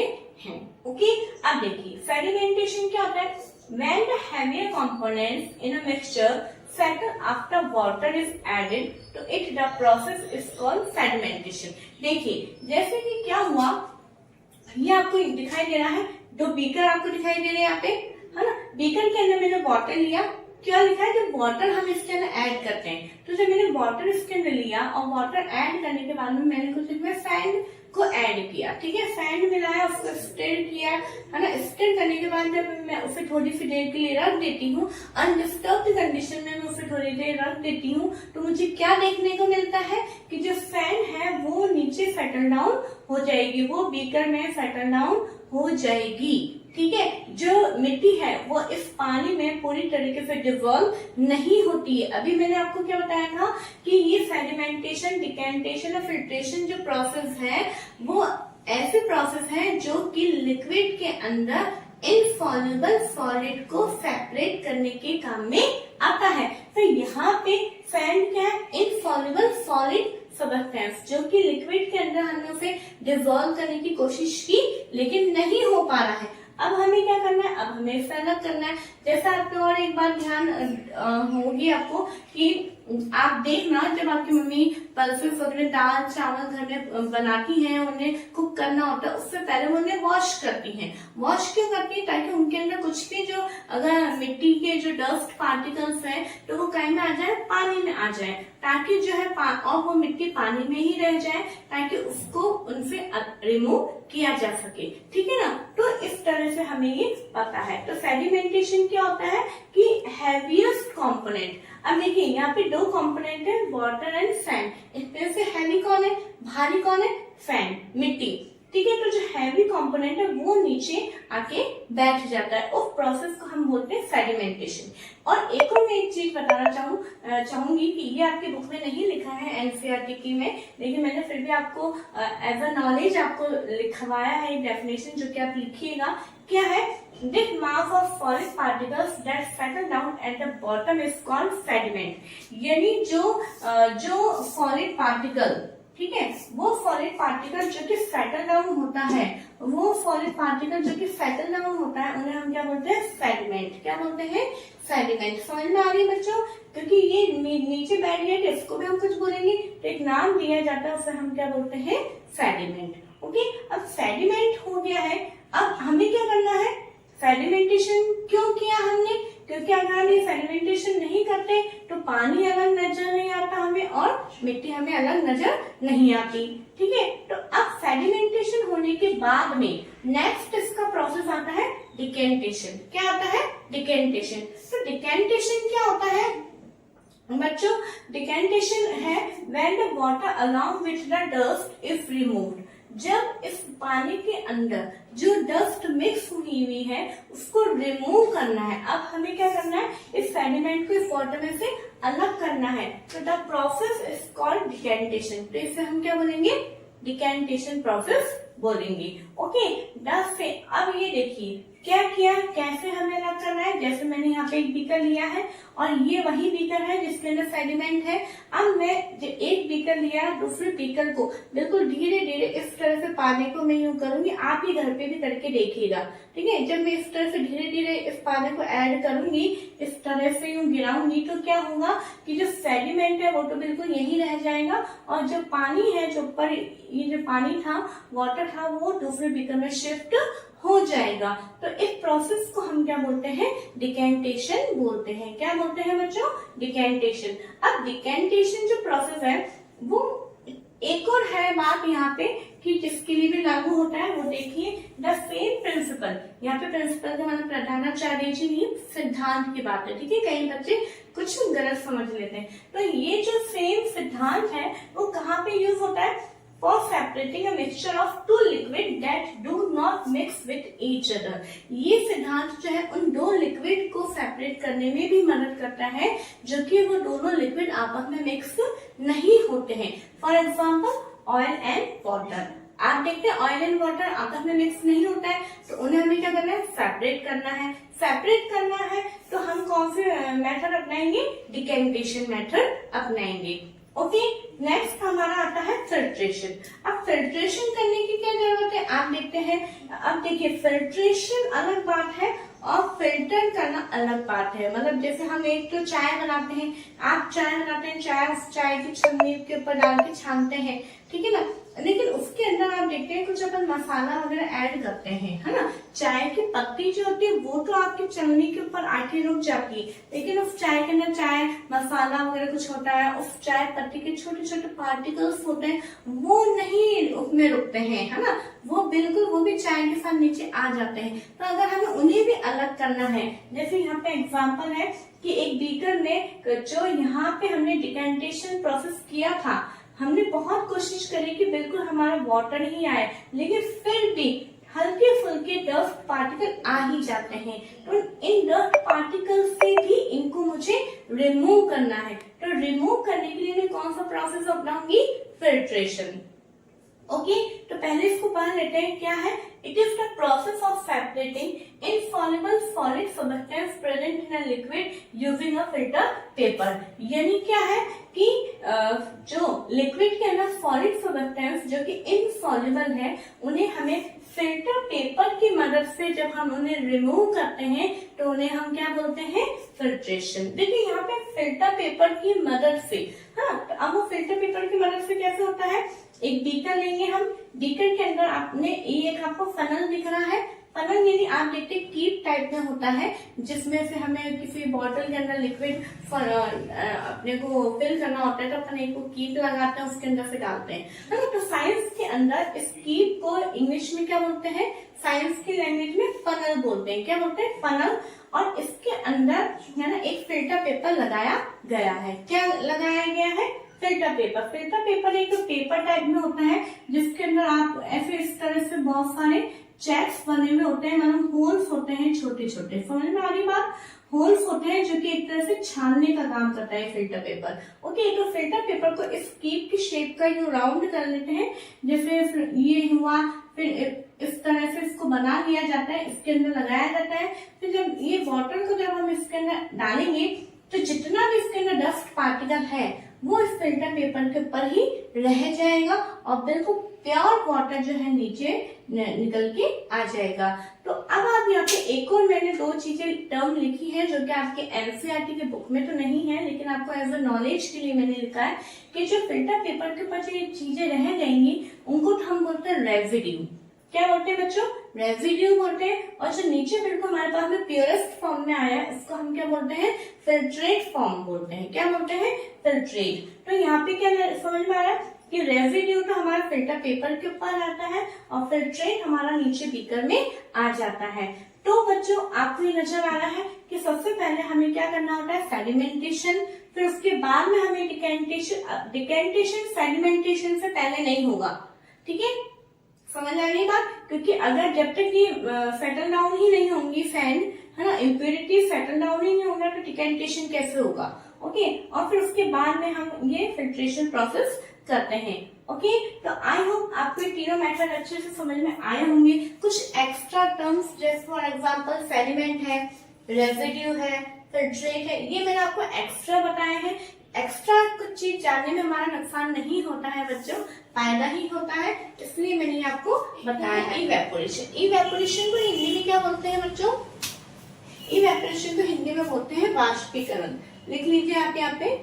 हैं। ओके, अब देखिए सेडिमेंटेशन क्या होता है। When the heavier components in a mixture settle after water is added to it, the process is called sedimentation। देखिए जैसे कि क्या हुआ, ये आपको दिखाई दे रहा है, दो बीकर आपको दिखाई दे रहे हैं यहाँ पे, है ना। बीकर के अंदर मैंने वाटर लिया, क्या लिखा है, जब वाटर हम इसके अंदर ऐड करते हैं, तो जब मैंने वाटर इसके अंदर लिया और वाटर ऐड करने के बाद में मैंने कुछ इसमें सैंड को ऐड किया, ठीक है, सैंड मिलाया, उसको स्टिर किया, है ना। स्टिर करने के बाद जब मैं उसे थोड़ी सी देर के लिए रख देती हूँ, अनडिस्टर्ब्ड कंडीशन में मैं उसे थोड़ी देर रख देती हूँ, तो मुझे क्या देखने को मिलता है कि जो सैंड है वो नीचे सेटल डाउन हो जाएगी, वो बीकर में सेटल डाउन हो जाएगी, ठीक है। जो मिट्टी है वो इस पानी में पूरी तरीके से डिसॉल्व नहीं होती है। अभी मैंने आपको क्या बताया था कि ये सेडिमेंटेशन, डिकेंटेशन और फिल्ट्रेशन जो प्रोसेस है वो ऐसे प्रोसेस है जो कि लिक्विड के अंदर इनसॉल्युबल सॉलिड को सेपरेट करने के काम में आता है। तो यहाँ पे सैंड क्या है, इनसॉल्युबल सॉलिड सबस्टेंस, जो कि लिक्विड के अंदर हमने उसे डिसॉल्व करने की कोशिश की लेकिन नहीं हो पा रहा है। अब हमें क्या करना है, अब हमें इसे अलग करना है। जैसा आपने और एक बार ध्यान होगी आपको कि आप देखना जब आपकी मम्मी पल्सेस वगैरह दाल चावल घर में बनाती हैं, उन्हें कुक करना होता है, उससे पहले वो उन्हें वॉश करती हैं। वॉश क्यों करती है, ताकि उनके अंदर कुछ भी जो अगर मिट्टी के जो डस्ट पार्टिकल्स हैं तो वो कहीं में आ जाए, पानी में आ जाए, ताकि जो है और वो मिट्टी पानी में ही रह जाए, ताकि उसको उनसे रिमूव किया जा सके, ठीक है ना। तो इस तरह से हमें ये पता है। तो सेडिमेंटेशन क्या होता है कि हैवीएस्ट कंपोनेंट, अब देखिए यहाँ पे दो कंपोनेंट है, वाटर एंड सैंड। इसमें से हैवी कौन है, भारी कौन है, सैंड, मिट्टी, ठीक है। तो जो हैवी कंपोनेंट है वो नीचे आके बैठ जाता है, उस प्रोसेस को हम बोलते हैं सेडिमेंटेशन। और एक और मैं एक चीज बताना चाहूंगी कि ये आपके बुक में नहीं लिखा है एनसीईआरटी की में, लेकिन मैंने फिर भी आपको एज अ नॉलेज आपको लिखवाया है डेफिनेशन, जो कि आप लिखिएगा। क्या है, this mass of solid particles that settle down at the bottom is called sediment। यानी जो सॉलिड पार्टिकल, ठीक है, वो सॉलिड पार्टिकल जो कि सेटल डाउन होता है, वो सॉलिड पार्टिकल जो कि सेटल डाउन होता है उन्हें हम क्या बोलते हैं, सेडिमेंट। क्या बोलते हैं, सेडिमेंट। समझ में आ रही है बच्चों, क्योंकि ये नीचे बैठ गया है, इसको भी हम कुछ बोलेंगे तो एक नाम दिया जाता है, उसे हम क्या बोलते हैं, सेडिमेंट। ओके, अब सेडिमेंट हो गया है, अब हमें क्या करना है, सेडिमेंटेशन क्यों किया हमने, क्योंकि अगर हम ये सेडिमेंटेशन नहीं करते तो पानी अलग नजर नहीं आता हमें और मिट्टी हमें अलग नजर नहीं आती, ठीक है। तो अब सेडिमेंटेशन होने के बाद में नेक्स्ट इसका प्रोसेस आता है डिकेंटेशन। क्या आता है, डिकेंटेशन। तो डिकेंटेशन क्या होता है बच्चों, डिकेंटेशन है when the water along with the dust is removed. जब इस पानी के अंदर जो डस्ट मिक्स हुई है उसको रिमूव करना है। अब हमें क्या करना है, इस सेडिमेंट को इस वाटर में से अलग करना है। तो the process is called decantation. तो इसे हम क्या बोलेंगे, डिकेंटेशन प्रोसेस बोलेंगे। ओके, डस्ट से अब ये देखिए क्या किया, कैसे हमें अलग करना है। जैसे मैंने यहाँ पे एक बीकर लिया है और ये वही बीकर है जिसके अंदर सेडिमेंट है। अब मैं एक बीकर लिया, दूसरे बीकर को बिल्कुल धीरे धीरे इस तरह से पानी को मैं यूं करूंगी, आप ही घर पे भी करके देखिएगा, ठीक है। जब मैं इस तरह से धीरे धीरे इस पानी को ऐड करूंगी, इस तरह से यूं गिराऊंगी, तो क्या होगा कि जो सेडिमेंट है वो तो बिल्कुल यही रह जाएगा और जो पानी है, जो ऊपर ये जो पानी था, वाटर था, वो दूसरे बीकर में शिफ्ट हो जाएगा। तो इस प्रोसेस को हम क्या बोलते हैं, डिकेंटेशन बोलते हैं। क्या बोलते हैं बच्चों, डिकेंटेशन। अब डिकेंटेशन जो प्रोसेस है वो एक और है बात यहाँ पे कि जिसके लिए भी लागू होता है वो देखिए, द सेम प्रिंसिपल। यहाँ पे प्रिंसिपल का मतलब प्रधानाचार्य जी नहीं, सिद्धांत की बात है, ठीक है। कई बच्चे कुछ गलत समझ लेते हैं। तो ये जो सेम सिद्धांत है वो कहाँ पे यूज होता है? For separating a mixture of two liquid that do not mix with each other. ये सिद्धांत जो है उन दो लिक्विड को सेपरेट करने में भी मदद करता है जो कि वो दोनों लिक्विड आपस में मिक्स नहीं होते हैं। For example oil and water. आप देखते हैं ऑयल एंड वाटर आपस में मिक्स नहीं होता है, तो उन्हें हमें क्या करना है? सेपरेट करना है। सेपरेट करना है तो हम कौन से मेथड अपनाएंगे? डिकेंटेशन मेथड अपनाएंगे। ओके, नेक्स्ट हमारा आता है फिल्ट्रेशन। अब फिल्ट्रेशन करने की क्या जरूरत है? आप देखते हैं, अब देखिए फिल्ट्रेशन अलग बात है और फिल्टर करना अलग बात है। मतलब जैसे हम एक तो चाय बनाते हैं, आप चाय बनाते हैं, चाय की छन्नी के ऊपर डाल के छानते हैं, ठीक है ना, लेकिन उसके अंदर आप देखते हैं कुछ अपन मसाला वगैरह ऐड करते हैं, है ना। चाय की पत्ती जो होती है वो तो आपकी छन्नी के ऊपर आके रुक जाती है, लेकिन उस चाय के अंदर चाय मसाला वगैरह कुछ होता है, उस चाय पत्ती के छोटे छोटे पार्टिकल्स होते हैं, वो नहीं उसमें रुकते हैं, है ना, वो बिल्कुल वो भी चाय के साथ नीचे आ जाते हैं। तो अगर हमें उन्हें भी अलग करना है, जैसे यहाँ पे एग्जाम्पल है कि एक बीकर में जो यहाँ पे हमने डिकेंटेशन प्रोसेस किया था, हमने बहुत कोशिश करी कि बिल्कुल हमारा वाटर ही आए, लेकिन फिर भी हल्के फुल्के डस्ट पार्टिकल आ ही जाते हैं। तो इन डस्ट पार्टिकल से भी इनको मुझे रिमूव करना है। तो रिमूव करने के लिए मैं कौन सा प्रोसेस अपनाऊंगी? फिल्ट्रेशन। ओके, तो पहले इसको पढ़ लेते हैं क्या है। It is the process of separating insoluble solid substance present in a liquid using a filter paper. यानी क्या है कि जो लिक्विड के अंदर सॉलिड सब्सटेंस जो कि इनसॉल्युबल है, उन्हें हमें फिल्टर पेपर की मदद से जब हम उन्हें रिमूव करते हैं तो उन्हें हम क्या बोलते हैं? फिल्ट्रेशन। देखिए यहाँ पे फिल्टर पेपर की मदद से, हाँ, तो अब वो फिल्टर पेपर की मदद से कैसे होता है? एक बीकर लेंगे हम, बीकर के अंदर आपने एक आपको फनल दिख रहा है, फनल यानी आप देखते कीप टाइप में होता है, जिसमें से हमें किसी बॉटल के अंदर लिक्विड अपने को फिल करना होता है, तो अपन एक को कीप लगाते हैं, उसके अंदर से डालते हैं, है ना। तो साइंस के अंदर इस कीप को इंग्लिश में क्या बोलते हैं? साइंस की लैंग्वेज में फनल बोलते हैं। क्या बोलते हैं? फनल। और इसके अंदर है ना एक फिल्टर पेपर लगाया गया है। क्या लगाया गया है? Filter paper. फिल्टर पेपर एक पेपर टाइप में होता है जिसके अंदर आप ऐसे इस तरह से बहुत सारे चेक्स बने हुए होते हैं, मतलब होल्स होते हैं छोटे छोटे। समझ में आ रही बात? होल्स होते हैं जो कि एक तरह से छानने का काम करता है फिल्टर पेपर। ओके, तो फिल्टर पेपर को इस कीप की शेप का यूं राउंड कर लेते हैं, जैसे ये हुआ, फिर इस तरह से इसको बना लिया जाता है, इसके अंदर लगाया जाता है। फिर जब ये वाटर को जब हम इसके अंदर डालेंगे तो जितना भी इसके अंदर डस्ट पार्टिकल है वो इस फिल्टर पेपर के ऊपर ही रह जाएगा और बिल्कुल प्योर वाटर जो है नीचे निकल के आ जाएगा। तो अब आप यहाँ पे एक और मैंने दो चीजें टर्म लिखी है जो कि आपके एनसीईआरटी के बुक में तो नहीं है, लेकिन आपको एज अ नॉलेज के लिए मैंने लिखा है कि जो फिल्टर पेपर के ऊपर जो ये चीजें रह जाएंगी उनको तो हम बोलते हैं रेजिड्यू। क्या बोलते हैं बच्चों? रेजिड्यू बोलते हैं। और जो नीचे बिल्कुल हमारे पास में प्योरेस्ट फॉर्म में आया है इसको हम क्या बोलते हैं? फिल्ट्रेट फॉर्म बोलते हैं। क्या बोलते हैं? फिल्ट्रेट। तो यहाँ पे क्या समझ में आ रहा है कि रेजिड्यू तो हमारा फिल्टर पेपर के ऊपर आता है और फिल्ट्रेट हमारा नीचे बीकर में आ जाता है। तो बच्चों आपको ये नजर आ रहा है कि सबसे पहले हमें क्या करना होता है? सेडिमेंटेशन। फिर उसके बाद में हमें डिकेंटेशन। डिकेंटेशन सेडिमेंटेशन से पहले नहीं होगा, ठीक है? समझ आ रही बात? क्योंकि अगर जब तक ये सेटल डाउन ही नहीं होंगी सैंड, है ना, इम्प्योरिटी सेटल डाउन ही नहीं होगा तो डिकेंटेशन कैसे होगा? ओके, और फिर उसके बाद में हम ये फिल्ट्रेशन प्रोसेस करते हैं। ओके, तो आई होप आपको ये तीनों मेथड अच्छे से समझ में आए होंगे। कुछ एक्स्ट्रा टर्म्स जैसे फॉर एग्जांपल सेडिमेंट है, रेजिड्यू है, फिल्ट्रेट है, ये मैंने आपको एक्स्ट्रा बताए हैं। एक्स्ट्रा कुछ चीज जानने में हमारा नुकसान नहीं होता है बच्चों, फायदा ही होता है, इसलिए मैंने आपको बताया है। इवेपोरेशन। इवेपोरेशन को हिंदी में क्या बोलते हैं बच्चों? इवेपोरेशन को हिंदी में बोलते हैं वाष्पीकरण। लिख लीजिए आप यहाँ पे,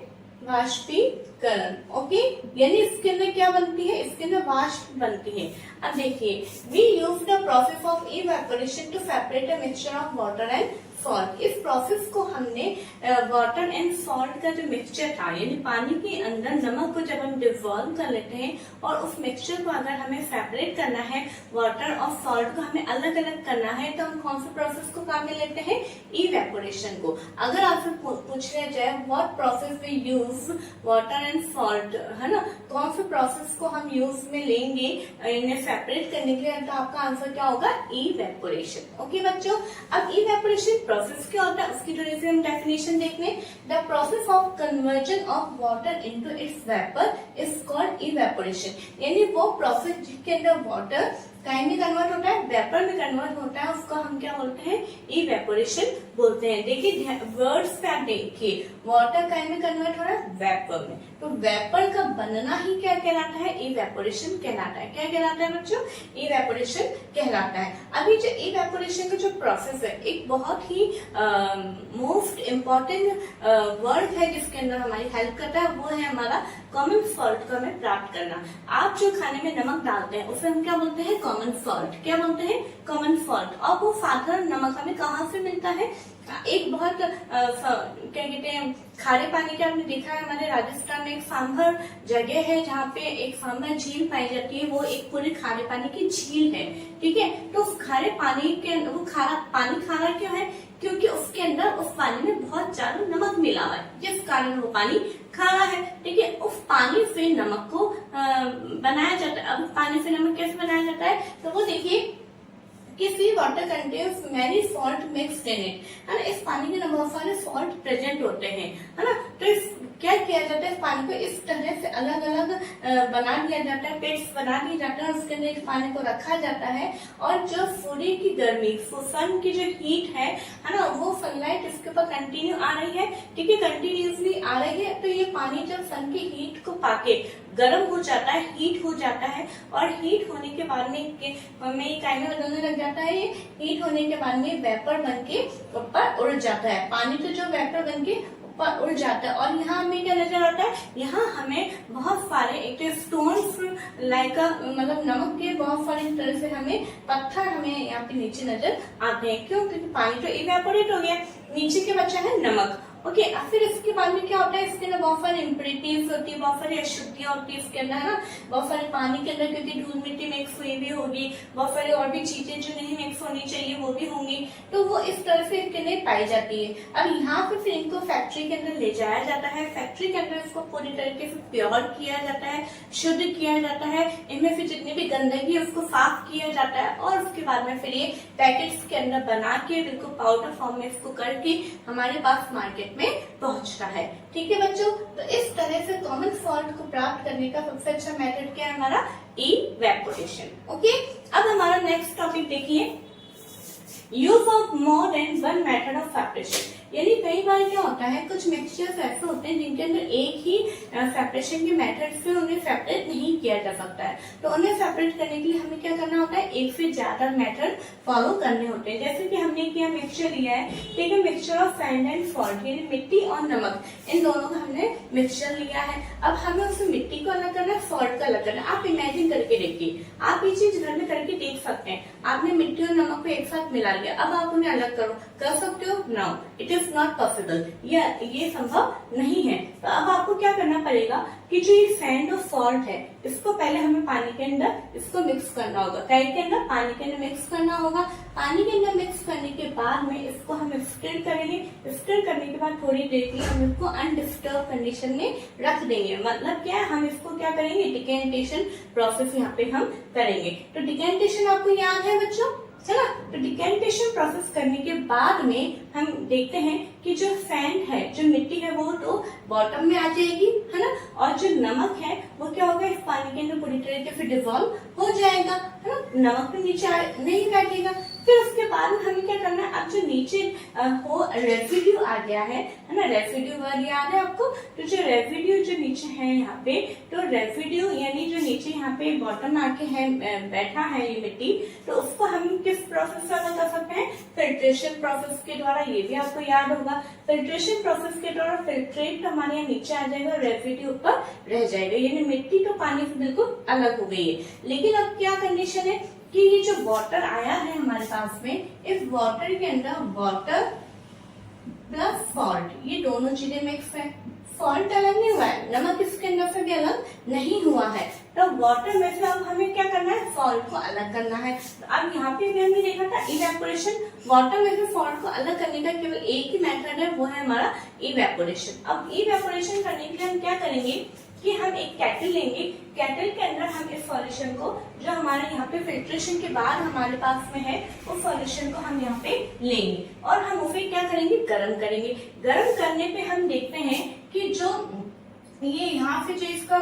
वाष्पीकरण। ओके, यानी इसके अंदर क्या बनती है? इसके अंदर वाष्प बनती है। अब देखिए, we use the process of evaporation to separate a mixture of water and salt. इस प्रोसेस को हमने वाटर एंड सॉल्ट का जो मिक्सचर था, यानी पानी के अंदर नमक को जब हम डिवॉल्व कर लेते हैं और उस मिक्सचर को अगर हमें सेपरेट करना है, वाटर और सॉल्ट को हमें अलग अलग करना है, तो हम कौन से प्रोसेस को काम में लेते हैं? इवेपोरेशन को। अगर आपसे पूछ लिया जाए what process we use water and salt, है ना, कौन से प्रोसेस को हम यूज में लेंगे इन्हें सेपरेट करने के लिए, तो आपका आंसर क्या होगा? इवेपोरेशन। ओके बच्चों, अब इवेपोरेशन प्रोसेस क्या होता है उसकी थोड़ी सी हम डेफिनेशन देख लें। The process of conversion of water into its vapour is called evaporation. यानी वो प्रोसेस जिसके अंदर वाटर काई में कन्वर्ट होता है, वेपर में कन्वर्ट होता है, उसको हम क्या बोलते हैं? इवेपोरेशन बोलते हैं। देखिए वर्ड्स पे आप देखिए, वाटर काई में कन्वर्ट हो रहा है, वेपर में, तो वेपर का बनना ही क्या कहलाता है? इवेपोरेशन कहलाता है। क्या कहलाता है बच्चों? इवेपोरेशन कहलाता है। अभी जो इवेपोरेशन का जो प्रोसेस है, एक बहुत ही मोस्ट इम्पोर्टेंट वर्ड है जिसके अंदर हमारी हेल्प करता है, वो है हमारा कॉमन सॉल्ट को हमें प्राप्त करना। आप जो खाने में नमक डालते हैं उसे हम क्या बोलते हैं? Common salt. क्या बोलते हैं? Common salt. और वो साधारण नमक हमें कहाँ से मिलता है? एक बहुत क्या कहते हैं, खारे पानी के आपने देखा है हमारे राजस्थान में एक सांभर जगह है जहाँ पे एक सांभर झील पाई जाती है, वो एक पूरे खारे पानी की झील है, ठीक है। तो उस खारे पानी के वो खारा क्यों है? क्योंकि उसके अंदर उस पानी में बहुत ज्यादा नमक मिला हुआ है, जिस कारण वो पानी खारा है, ठीक है। उस पानी से नमक को बनाया जाता है। अब पानी से नमक कैसे बनाया जाता है? तो वो देखिए sea water contains many salt mixed in it, है ना। इस पानी के अंदर बहुत सारे सॉल्ट प्रेजेंट होते हैं, है ना। तो इस क्या किया जाता है? इस पानी को इस तरह से अलग अलग बना दिया जाता है, पेट्स बना दिया जाता है, उसके अंदर इस पानी को रखा जाता है, और जो सूर्य की गर्मी, सन की जो हीट है ना, वो सनलाइट इसके ऊपर कंटिन्यू आ रही है, ठीक है, कंटिन्यूसली आ रही है। तो ये पानी जब सन की हीट को पाके गर्म हो जाता है, हीट हो जाता है, और हीट होने के बाद में काई में बदलने लग जाता है। ये हीट होने के बाद में वेपर बन के ऊपर उड़ जाता है। पानी तो जो वेपर बन के ऊपर उड़ जाता है, और यहाँ हमें क्या नजर आता है? यहाँ हमें बहुत सारे एक स्टोन्स लाइक मतलब नमक के बहुत सारे तरह से हमें पत्थर हमें यहाँ पे नीचे नजर आते हैं। क्यों? क्योंकि पानी तो इवेपोरेट हो गया, नीचे के बचा है नमक। ओके, फिर इसके बाद में क्या होता है? इसके अंदर बहुत सारी इम्प्योरिटीज होती है, बहुत सारी अशुद्धियां होती है इसके अंदर, है ना। बहुत सारे पानी के अंदर क्योंकि धूल मिट्टी मिक्स हुई भी होगी, बहुत सारी और भी चीजें जो नहीं मिक्स होनी चाहिए वो भी होंगी, तो वो इस तरह से इसके अंदर पाई जाती है। अब यहाँ पे फिर इनको फैक्ट्री के अंदर ले जाया जाता है, फैक्ट्री के अंदर इसको पूरी तरीके से प्योर किया जाता है, शुद्ध किया जाता है, इनमें फिर जितनी भी गंदगी है उसको साफ किया जाता है, और उसके बाद में फिर ये पैकेट्स के अंदर बना के बिल्कुल पाउडर फॉर्म में इसको करके हमारे पास मार्केट में पहुंचता है, ठीक है बच्चों। तो इस तरह से कॉमन सॉल्ट को प्राप्त करने का सबसे अच्छा मेथड क्या है? हमारा इवेपोरेशन। ओके, अब हमारा नेक्स्ट टॉपिक देखिए, use of more than one method of separation. यानी कई बार क्या होता है, कुछ मिक्सचर्स ऐसे होते हैं जिनके अंदर एक ही सेपरेशन के मेथड से उन्हें सेपरेट नहीं किया जा सकता है, तो उन्हें सेपरेट करने के लिए हमें क्या करना होता है? एक से ज्यादा मेथड फॉलो करने होते हैं। जैसे कि हमने किया मिक्सचर लिया है, ठीक है, mixture of sand and salt, यानी मिट्टी और नमक, इन दोनों का हमने मिक्सचर लिया है। अब हमें उसमें मिट्टी को अलग करना है, सॉल्ट का अलग करना है। आप इमेजिन करके देखिए, आप ये चीज घर में करके देख सकते हैं। आपने मिट्टी और नमक को एक साथ मिला लिया, अब आप उन्हें अलग करो, कर सकते हो? No, it is not possible, ये संभव नहीं है। तो अब आपको क्या करना पड़ेगा कि जो ये सैंड और सॉल्ट है, इसको पहले हमें पानी के अंदर इसको मिक्स करना होगा। क्या के अंदर? पानी के अंदर मिक्स करना होगा। पानी के अंदर मिक्स करने के बाद में इसको हम स्टिर करेंगे। स्टिर करने के बाद थोड़ी देर के लिए हम इसको अनडिस्टर्ब कंडीशन में रख देंगे। मतलब क्या है, हम इसको क्या करेंगे? डिकेंटेशन प्रोसेस यहाँ पे हम करेंगे। तो डिकेंटेशन आपको याद है बच्चों? चला, तो डिकेंटेशन प्रोसेस करने के बाद में हम देखते हैं कि जो सैंड है, जो मिट्टी है, वो तो बॉटम में आ जाएगी, है ना, और जो नमक है वो क्या होगा? इस पानी के अंदर पूरी तरीके से डिसॉल्व हो जाएगा, है ना, नमक तो नीचे नहीं बैठेगा। फिर उसके बाद में हमें क्या करना है? अब जो नीचे वो रेसिड्यू आ गया है ना, रेसिड्यू वर्ड याद है आपको? तो जो रेसिड्यू जो नीचे है यहाँ पे, तो रेसिड्यू यानी जो नीचे यहाँ पे बॉटम आके है बैठा है ये मिट्टी, तो उसको हम किस प्रोसेस से अलग कर सकते हैं? फिल्ट्रेशन प्रोसेस के द्वारा। ये भी आपको याद होगा, फिल्ट्रेशन प्रोसेस के द्वारा फिल्ट्रेट हमारे यहाँ नीचे आ जाएगा, रेसिड्यू ऊपर रह जाएगा, यानी मिट्टी तो पानी से बिल्कुल अलग हो गई है। लेकिन अब क्या कंडीशन है कि ये जो वाटर आया है हमारे पास में, इस वाटर के अंदर वाटर प्लस सॉल्ट, ये दोनों चीजें मिक्स है। सॉल्ट अलग नहीं हुआ है, नमक इसके अंदर से भी अलग नहीं हुआ है। तो वाटर में से अब हमें क्या करना है, सॉल्ट को अलग करना है। तो अब यहाँ पे भी हमने देखा था इवेपोरेशन, वाटर में से सॉल्ट को अलग करने का केवल एक ही मेथड है, वो है हमारा इवेपोरेशन। अब इवेपोरेशन करने के लिए हम क्या करेंगे कि हम एक केटल लेंगे, केटल के अंदर हम इस सॉल्यूशन को, जो हमारे यहाँ पे फिल्ट्रेशन के बाद हमारे पास में है, उस सॉल्यूशन को हम यहाँ पे लेंगे और हम उसे क्या करेंगे, गर्म करेंगे। गर्म करने पे हम देखते हैं कि जो ये यहाँ से जो इसका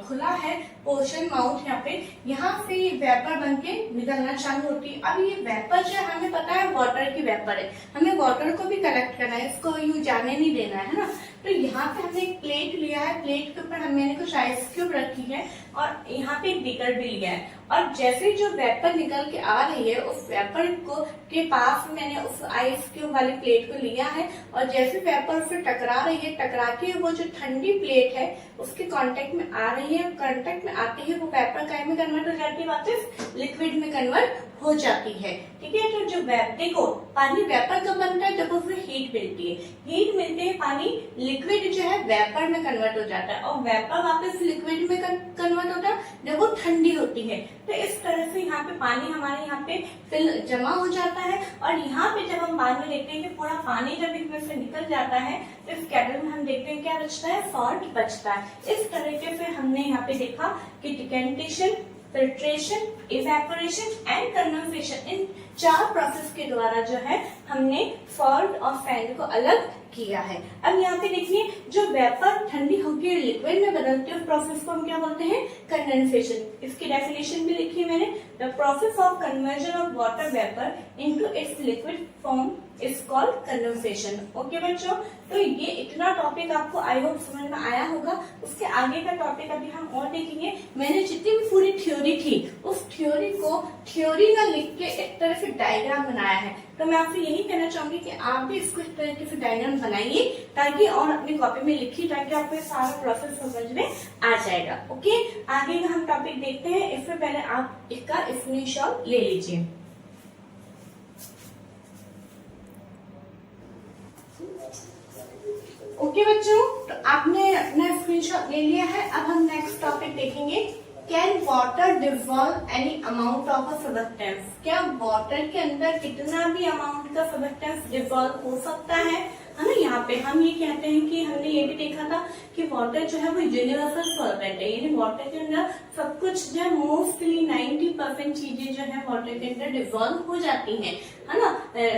खुला है पोर्शन माउथ, यहाँ पे यहाँ से ये वेपर बनके निकलना चालू होती है। अब ये वेपर जो हमें पता है वाटर की वेपर है, हमें वाटर को भी कलेक्ट करना है, इसको यूं जाने नहीं देना है ना। तो यहाँ पे हमने एक प्लेट लिया है, प्लेट के ऊपर मैंने कुछ आइस क्यूब रखी है और यहाँ पे एक बीकर भी लिया है। और जैसे जो वेपर निकल के आ रही है, उस वेपर को के पास मैंने उस आइस क्यूब वाली प्लेट को लिया है और जैसे वेपर से टकरा रही है, टकरा के वो जो ठंडी प्लेट है उसके कांटेक्ट में आ रही है, कांटेक्ट में आते ही वो वेपर काय में कन्वर्ट हो जाती है, वापस लिक्विड में कन्वर्ट हो जाती है। ठीक है, तो जो देखो पानी वेपर कब बनता है, जब उसमें हीट मिलती है, हीट मिलते ही पानी लिक्विड जो है वेपर में कन्वर्ट हो जाता है और वेपर वापस लिक्विड में कन्वर्ट होता है जब वो ठंडी होती है। तो इस तरह से यहाँ पे पानी हमारे यहाँ पे फिल जमा हो जाता है और यहाँ पे जब हम बाद में देखते हैं कि पूरा पानी जब इसमें से निकल जाता है तो इस केटल में हम देखते हैं क्या बचता है, सॉल्ट बचता है। इस तरीके से हमने यहाँ पे देखा कि decantation, filtration, evaporation and condensation, in 4 process के द्वारा जो है हमने सॉल्ट और सैंड को अलग किया है। अब यहाँ पे देखिए, जो वेपर ठंडी होकर लिक्विड में बदलती है उस प्रोसेस को हम क्या बोलते हैं, कंडेंसेशन। इसकी डेफिनेशन भी लिखी है मैंने, the process of conversion of water vapour into its liquid form is called condensation. Okay बच्चों, तो ये इतना टॉपिक आपको आई होप समझ में आया होगा। उसके आगे का टॉपिक अभी हम और देखेंगे। मैंने जितनी भी पूरी थ्योरी थी उस थ्योरी को थ्योरी ना लिख के एक तरह से डायग्राम बनाया है, तो मैं आपसे यही कहना चाहूंगी कि आप भी इसको इस तरीके से डायग्राम बनाइए ताकि और अपनी कॉपी में लिखिए ताकि आपको ये सारा प्रोसेस समझ में आ जाएगा। ओके, आगे का हम टॉपिक देखते हैं। इससे पहले आप इसका स्क्रीनशॉट ले लीजिए। ओके बच्चों, तो आपने अपना स्क्रीनशॉट ले लिया है। अब हम नेक्स्ट टॉपिक देखेंगे, can water devolve any amount of a substance. क्या वाटर के अंदर कितना भी अमाउंट का सब्सटेंस डिवॉल्व हो सकता है ना। यहाँ पे हम ये कहते हैं कि हमने ये भी देखा था कि वाटर जो है वो यूनिवर्सल सॉल्वेंट है, यानी वाटर के अंदर सब कुछ जो है मोस्टली 90% चीजें जो है वाटर के अंदर डिवॉल्व हो जाती हैं, है ना।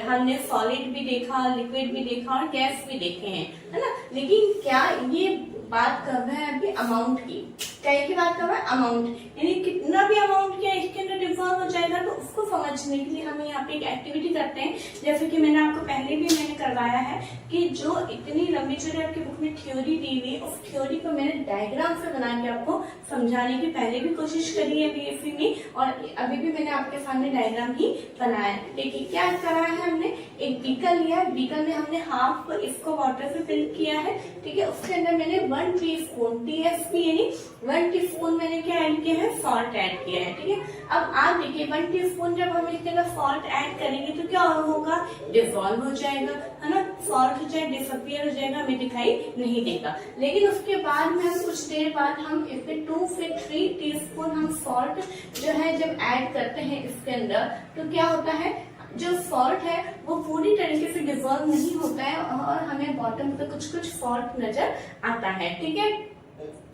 हमने सॉलिड भी देखा, लिक्विड भी देखा और गैस भी देखे हैं, है ना। लेकिन क्या ये बात कर रहे हैं अभी अमाउंट की, क्या की बात कर रहा है, अमाउंट, यानी कितना भी अमाउंट क्या इसके अंदर डिवॉल्व हो जाएगा। तो उसको समझने के लिए हम यहाँ पे एक एक्टिविटी करते हैं, जैसे कि मैंने आपको पहले भी मैंने करवाया है कि जो इतनी लंबी चौड़ी आपकी बुक में थ्योरी दी हुई, उस थ्योरी को मैंने डायग्राम से बना के आपको समझाने की पहले भी कोशिश करी है बीएससी में और अभी भी मैंने आपके सामने डायग्राम ही बनाया। देखिए क्या करा है, हमने एक बीकर लिया है, बीकर में हमने हाफ इसको वाटर से फिल किया है, ठीक है। उसके अंदर मैंने 1 टीस्पून TSP यानी 1 टीस्पून मैंने क्या ऐड किया है, सॉल्ट ऐड किया है, ठीक है। अब आप देखिए 1 टीस्पून जब हम इसके अंदर सॉल्ट ऐड करेंगे तो क्या होगा, डिसॉल्व हो जाएगा, है ना। सॉल्ट जो है डिसअपियर हो जाएगा, हमें दिखाई नहीं देगा। लेकिन उसके बाद में हम कुछ देर बाद हम इसमें 2 से 3 टीस्पून हम सॉल्ट जो है जब ऐड करते हैं इसके अंदर, तो क्या होता है, जो सॉल्ट है वो पूरी तरीके से डिसॉल्व नहीं होता है और हमें बॉटम पे कुछ कुछ सॉल्ट नजर आता है, ठीक है।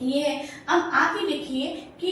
ये है। अब आप ये देखिए कि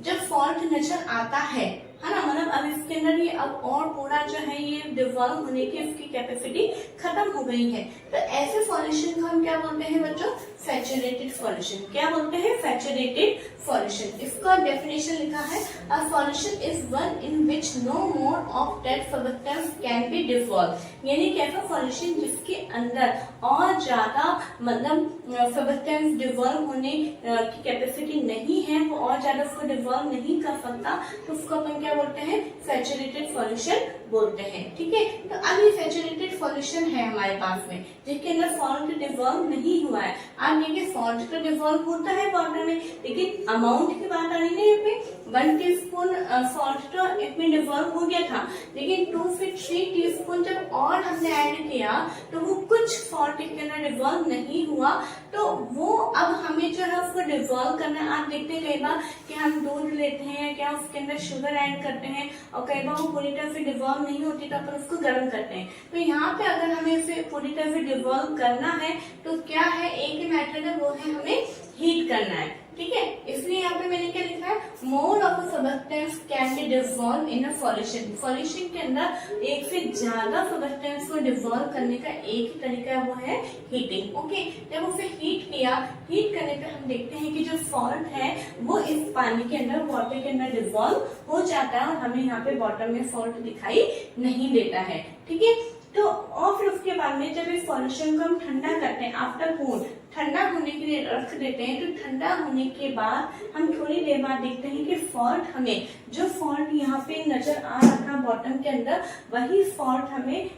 जब सॉल्ट नजर आता है ना, मतलब अब इसके अंदर ये अब और पूरा जो है ये डिसॉल्व होने की इसकी कैपेसिटी खत्म हो गई है। तो ऐसे सॉल्यूशन को हम क्या बोलते हैं बच्चों, सैचुरेटेड सॉल्यूशन। क्या बोलते हैं, सैचुरेटेड सॉल्यूशन। इसका डेफिनेशन लिखा है, a solution is one in which no more of that substance can be dissolve. यानी कि ऐसा सॉल्यूशन जिसके अंदर और ज्यादा मतलब सब्सटेंस डिसॉल्व होने की कैपेसिटी नहीं है, वो और ज्यादा उसको डिसॉल्व नहीं कर सकता, तो उसको अपन क्या बोलते हैं, सैचुरेटेड सॉल्यूशन बोलते हैं, ठीक है। तो अब ये सैचुरेटेड सॉल्यूशन है हमारे पास में जिसके अंदर सॉल्ट डिसॉल्व नहीं हुआ है। आप देखिए सॉल्ट तो डिसॉल्व होता है वाटर में, लेकिन अमाउंट की बात आ रही है यहाँ पे, 1 टीस्पून सॉल्ट तो इसमें डिजोल्व हो गया था, लेकिन 2 से 3 टीस्पून जब और हमने ऐड किया तो वो कुछ सॉल्ट इसके अंदर डिजोल्व नहीं हुआ, तो वो अब हमें जो है उसको डिजोल्व करना है। आप देखते हैं कई बार कि हम दूध लेते हैं क्या उसके अंदर शुगर ऐड करते हैं और कई बार वो पूरी तरह से डिजोल्व नहीं होती तो अपन उसको गर्म करते हैं। तो यहाँ पे अगर हमें इसे पूरी तरह से डिजोल्व करना है तो क्या है, एक ही मेथड है, वो है हमें हीट करना है। ठीक है, इसलिए यहाँ पे मैंने क्या लिखा है, more of substance can be dissolve in a solution. Solution के अंदर एक से ज्यादा सब्सटेंस को डिसॉल्व करने का एक ही तरीका है, वो है हीटिंग। ओके, जब उसे हीट किया, हीट करने पे हम देखते हैं कि जो सॉल्ट है वो इस पानी के अंदर, वाटर के अंदर डिसॉल्व हो जाता है और हमें यहाँ पे बॉटम में सॉल्ट दिखाई नहीं देता है। ठीक है, तो और फिर उसके बाद में जब इस सॉल्यूशन को हम ठंडा करते हैं, आफ्टर कूल ठंडा होने के लिए रख देते हैं, तो ठंडा होने के बाद हम थोड़ी देर बाद देखते हैं कि सॉल्ट हमें, जो सॉल्ट यहाँ पे नजर आ रहा था बॉटम के अंदर, वही सॉल्ट हमें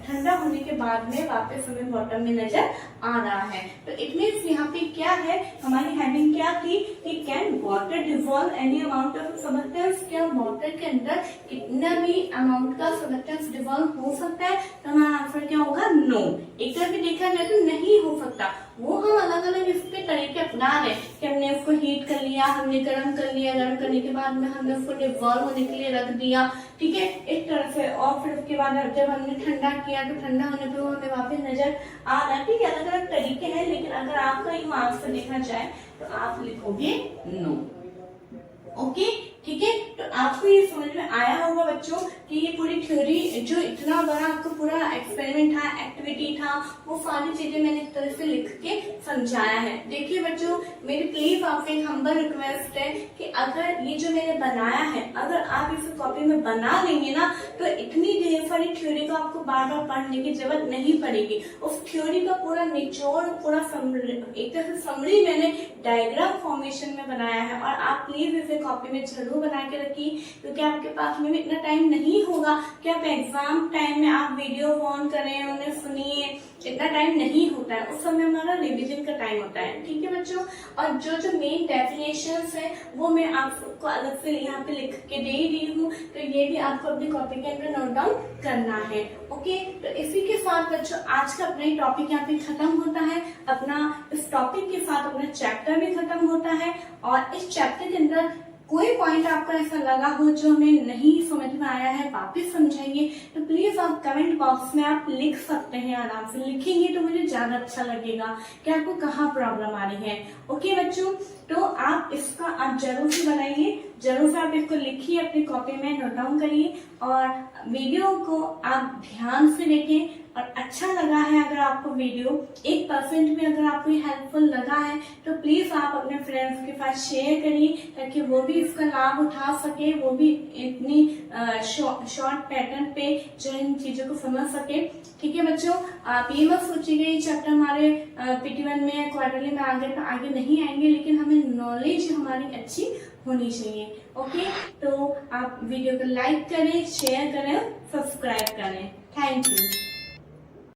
ठंडा होने के बाद में वापस हमें बॉटम में नजर आ रहा है। तो इट मीन्स यहाँ पे क्या है, हमारी हेडिंग क्या थी कि can water dissolve any amount of substance, क्या वाटर के अंदर कितना भी अमाउंट का सब्सटेंस डिसॉल्व हो सकता है, तो हमारा आंसर क्या होगा, नो। एक तरफ देखा जाए तो नहीं हो सकता, वो हम अलग अलग इसके तरीके अपना रहे कि हमने उसको हीट कर लिया, हमने गर्म कर लिया, गर्म करने के बाद में हमने उसको डिसॉल्व होने के लिए रख दिया। ठीक है, इस तरह से, और फिर उसके बाद जब हमने ठंडा किया तो ठंडा होने पे वो हमें वापस नजर आ रहा है। ठीक है, अलग अलग तरीके हैं, लेकिन अगर आपका ही मार्क्स से देखा जाए तो आप लिखोगे नो। ओके, ठीक है, तो आपको ये समझ में आया होगा बच्चों कि ये पूरी थ्योरी, जो इतना बड़ा आपको पूरा एक्सपेरिमेंट था, एक्टिविटी था, वो सारी चीजें मैंने इस तरह से लिख के समझाया है। देखिए बच्चों, मेरी प्लीज आपसे एक हम्बल रिक्वेस्ट है कि अगर ये जो मैंने बनाया है, अगर आप इसे कॉपी में बना लेंगे ना, तो इतनी ढेर सारी थ्योरी को आपको बार बार पढ़ने की जरूरत नहीं पड़ेगी। उस थ्योरी का पूरा निचोड़, पूरा एक तरह से समरी मैंने डायग्राम फॉर्मेशन में बनाया है, और आप प्लीज इसे कॉपी में जरूर बना के रखिए, क्योंकि आपके पास में इतना टाइम नहीं होगा कि आप एग्जाम टाइम में आप वीडियो ऑन करें, उन्हें सुनिए, इतना टाइम नहीं होता है। उस समय हमारा रिवीजन का टाइम होता है। ठीक है बच्चों, और जो जो मेन डेफिनेशंस है वो मैं आपको अलग से यहाँ पे लिख के दे ही दी हूँ, तो ये भी आपको अपनी कॉपी के अंदर नोट डाउन करना है। ओके, तो इसी के साथ बच्चों आज का अपना टॉपिक यहाँ पे खत्म होता है। अपना इस टॉपिक के साथ अपना चैप्टर भी खत्म होता है, और इस चैप्टर के अंदर कोई पॉइंट आपको ऐसा लगा हो जो हमें नहीं समझ में आया है, वापस समझाइए, तो प्लीज आप कमेंट बॉक्स में आप लिख सकते हैं। आराम से लिखेंगे तो मुझे ज्यादा अच्छा लगेगा कि आपको कहाँ प्रॉब्लम आ रही है। ओके बच्चों, तो आप इसका आप जरूर से बनाइए, जरूर से आप इसको लिखिए, अपनी कॉपी में नोट डाउन करिए, और वीडियो को आप ध्यान से देखें। और अच्छा लगा है अगर आपको वीडियो 1% भी अगर आपको हेल्पफुल लगा है, तो प्लीज आप अपने फ्रेंड्स के साथ शेयर करिए, ताकि वो भी इसका लाभ उठा सके, वो भी इतनी शॉर्ट पैटर्न पे जो इन चीजों को समझ सके। ठीक है बच्चों, आप ये मत सोचिए ये चैप्टर हमारे PT1 में, क्वार्टरली में आगे नहीं आएंगे, लेकिन हमें नॉलेज हमारी अच्छी होनी चाहिए। ओके, तो आप वीडियो को लाइक करें, शेयर करें, सब्सक्राइब करें। Thank you.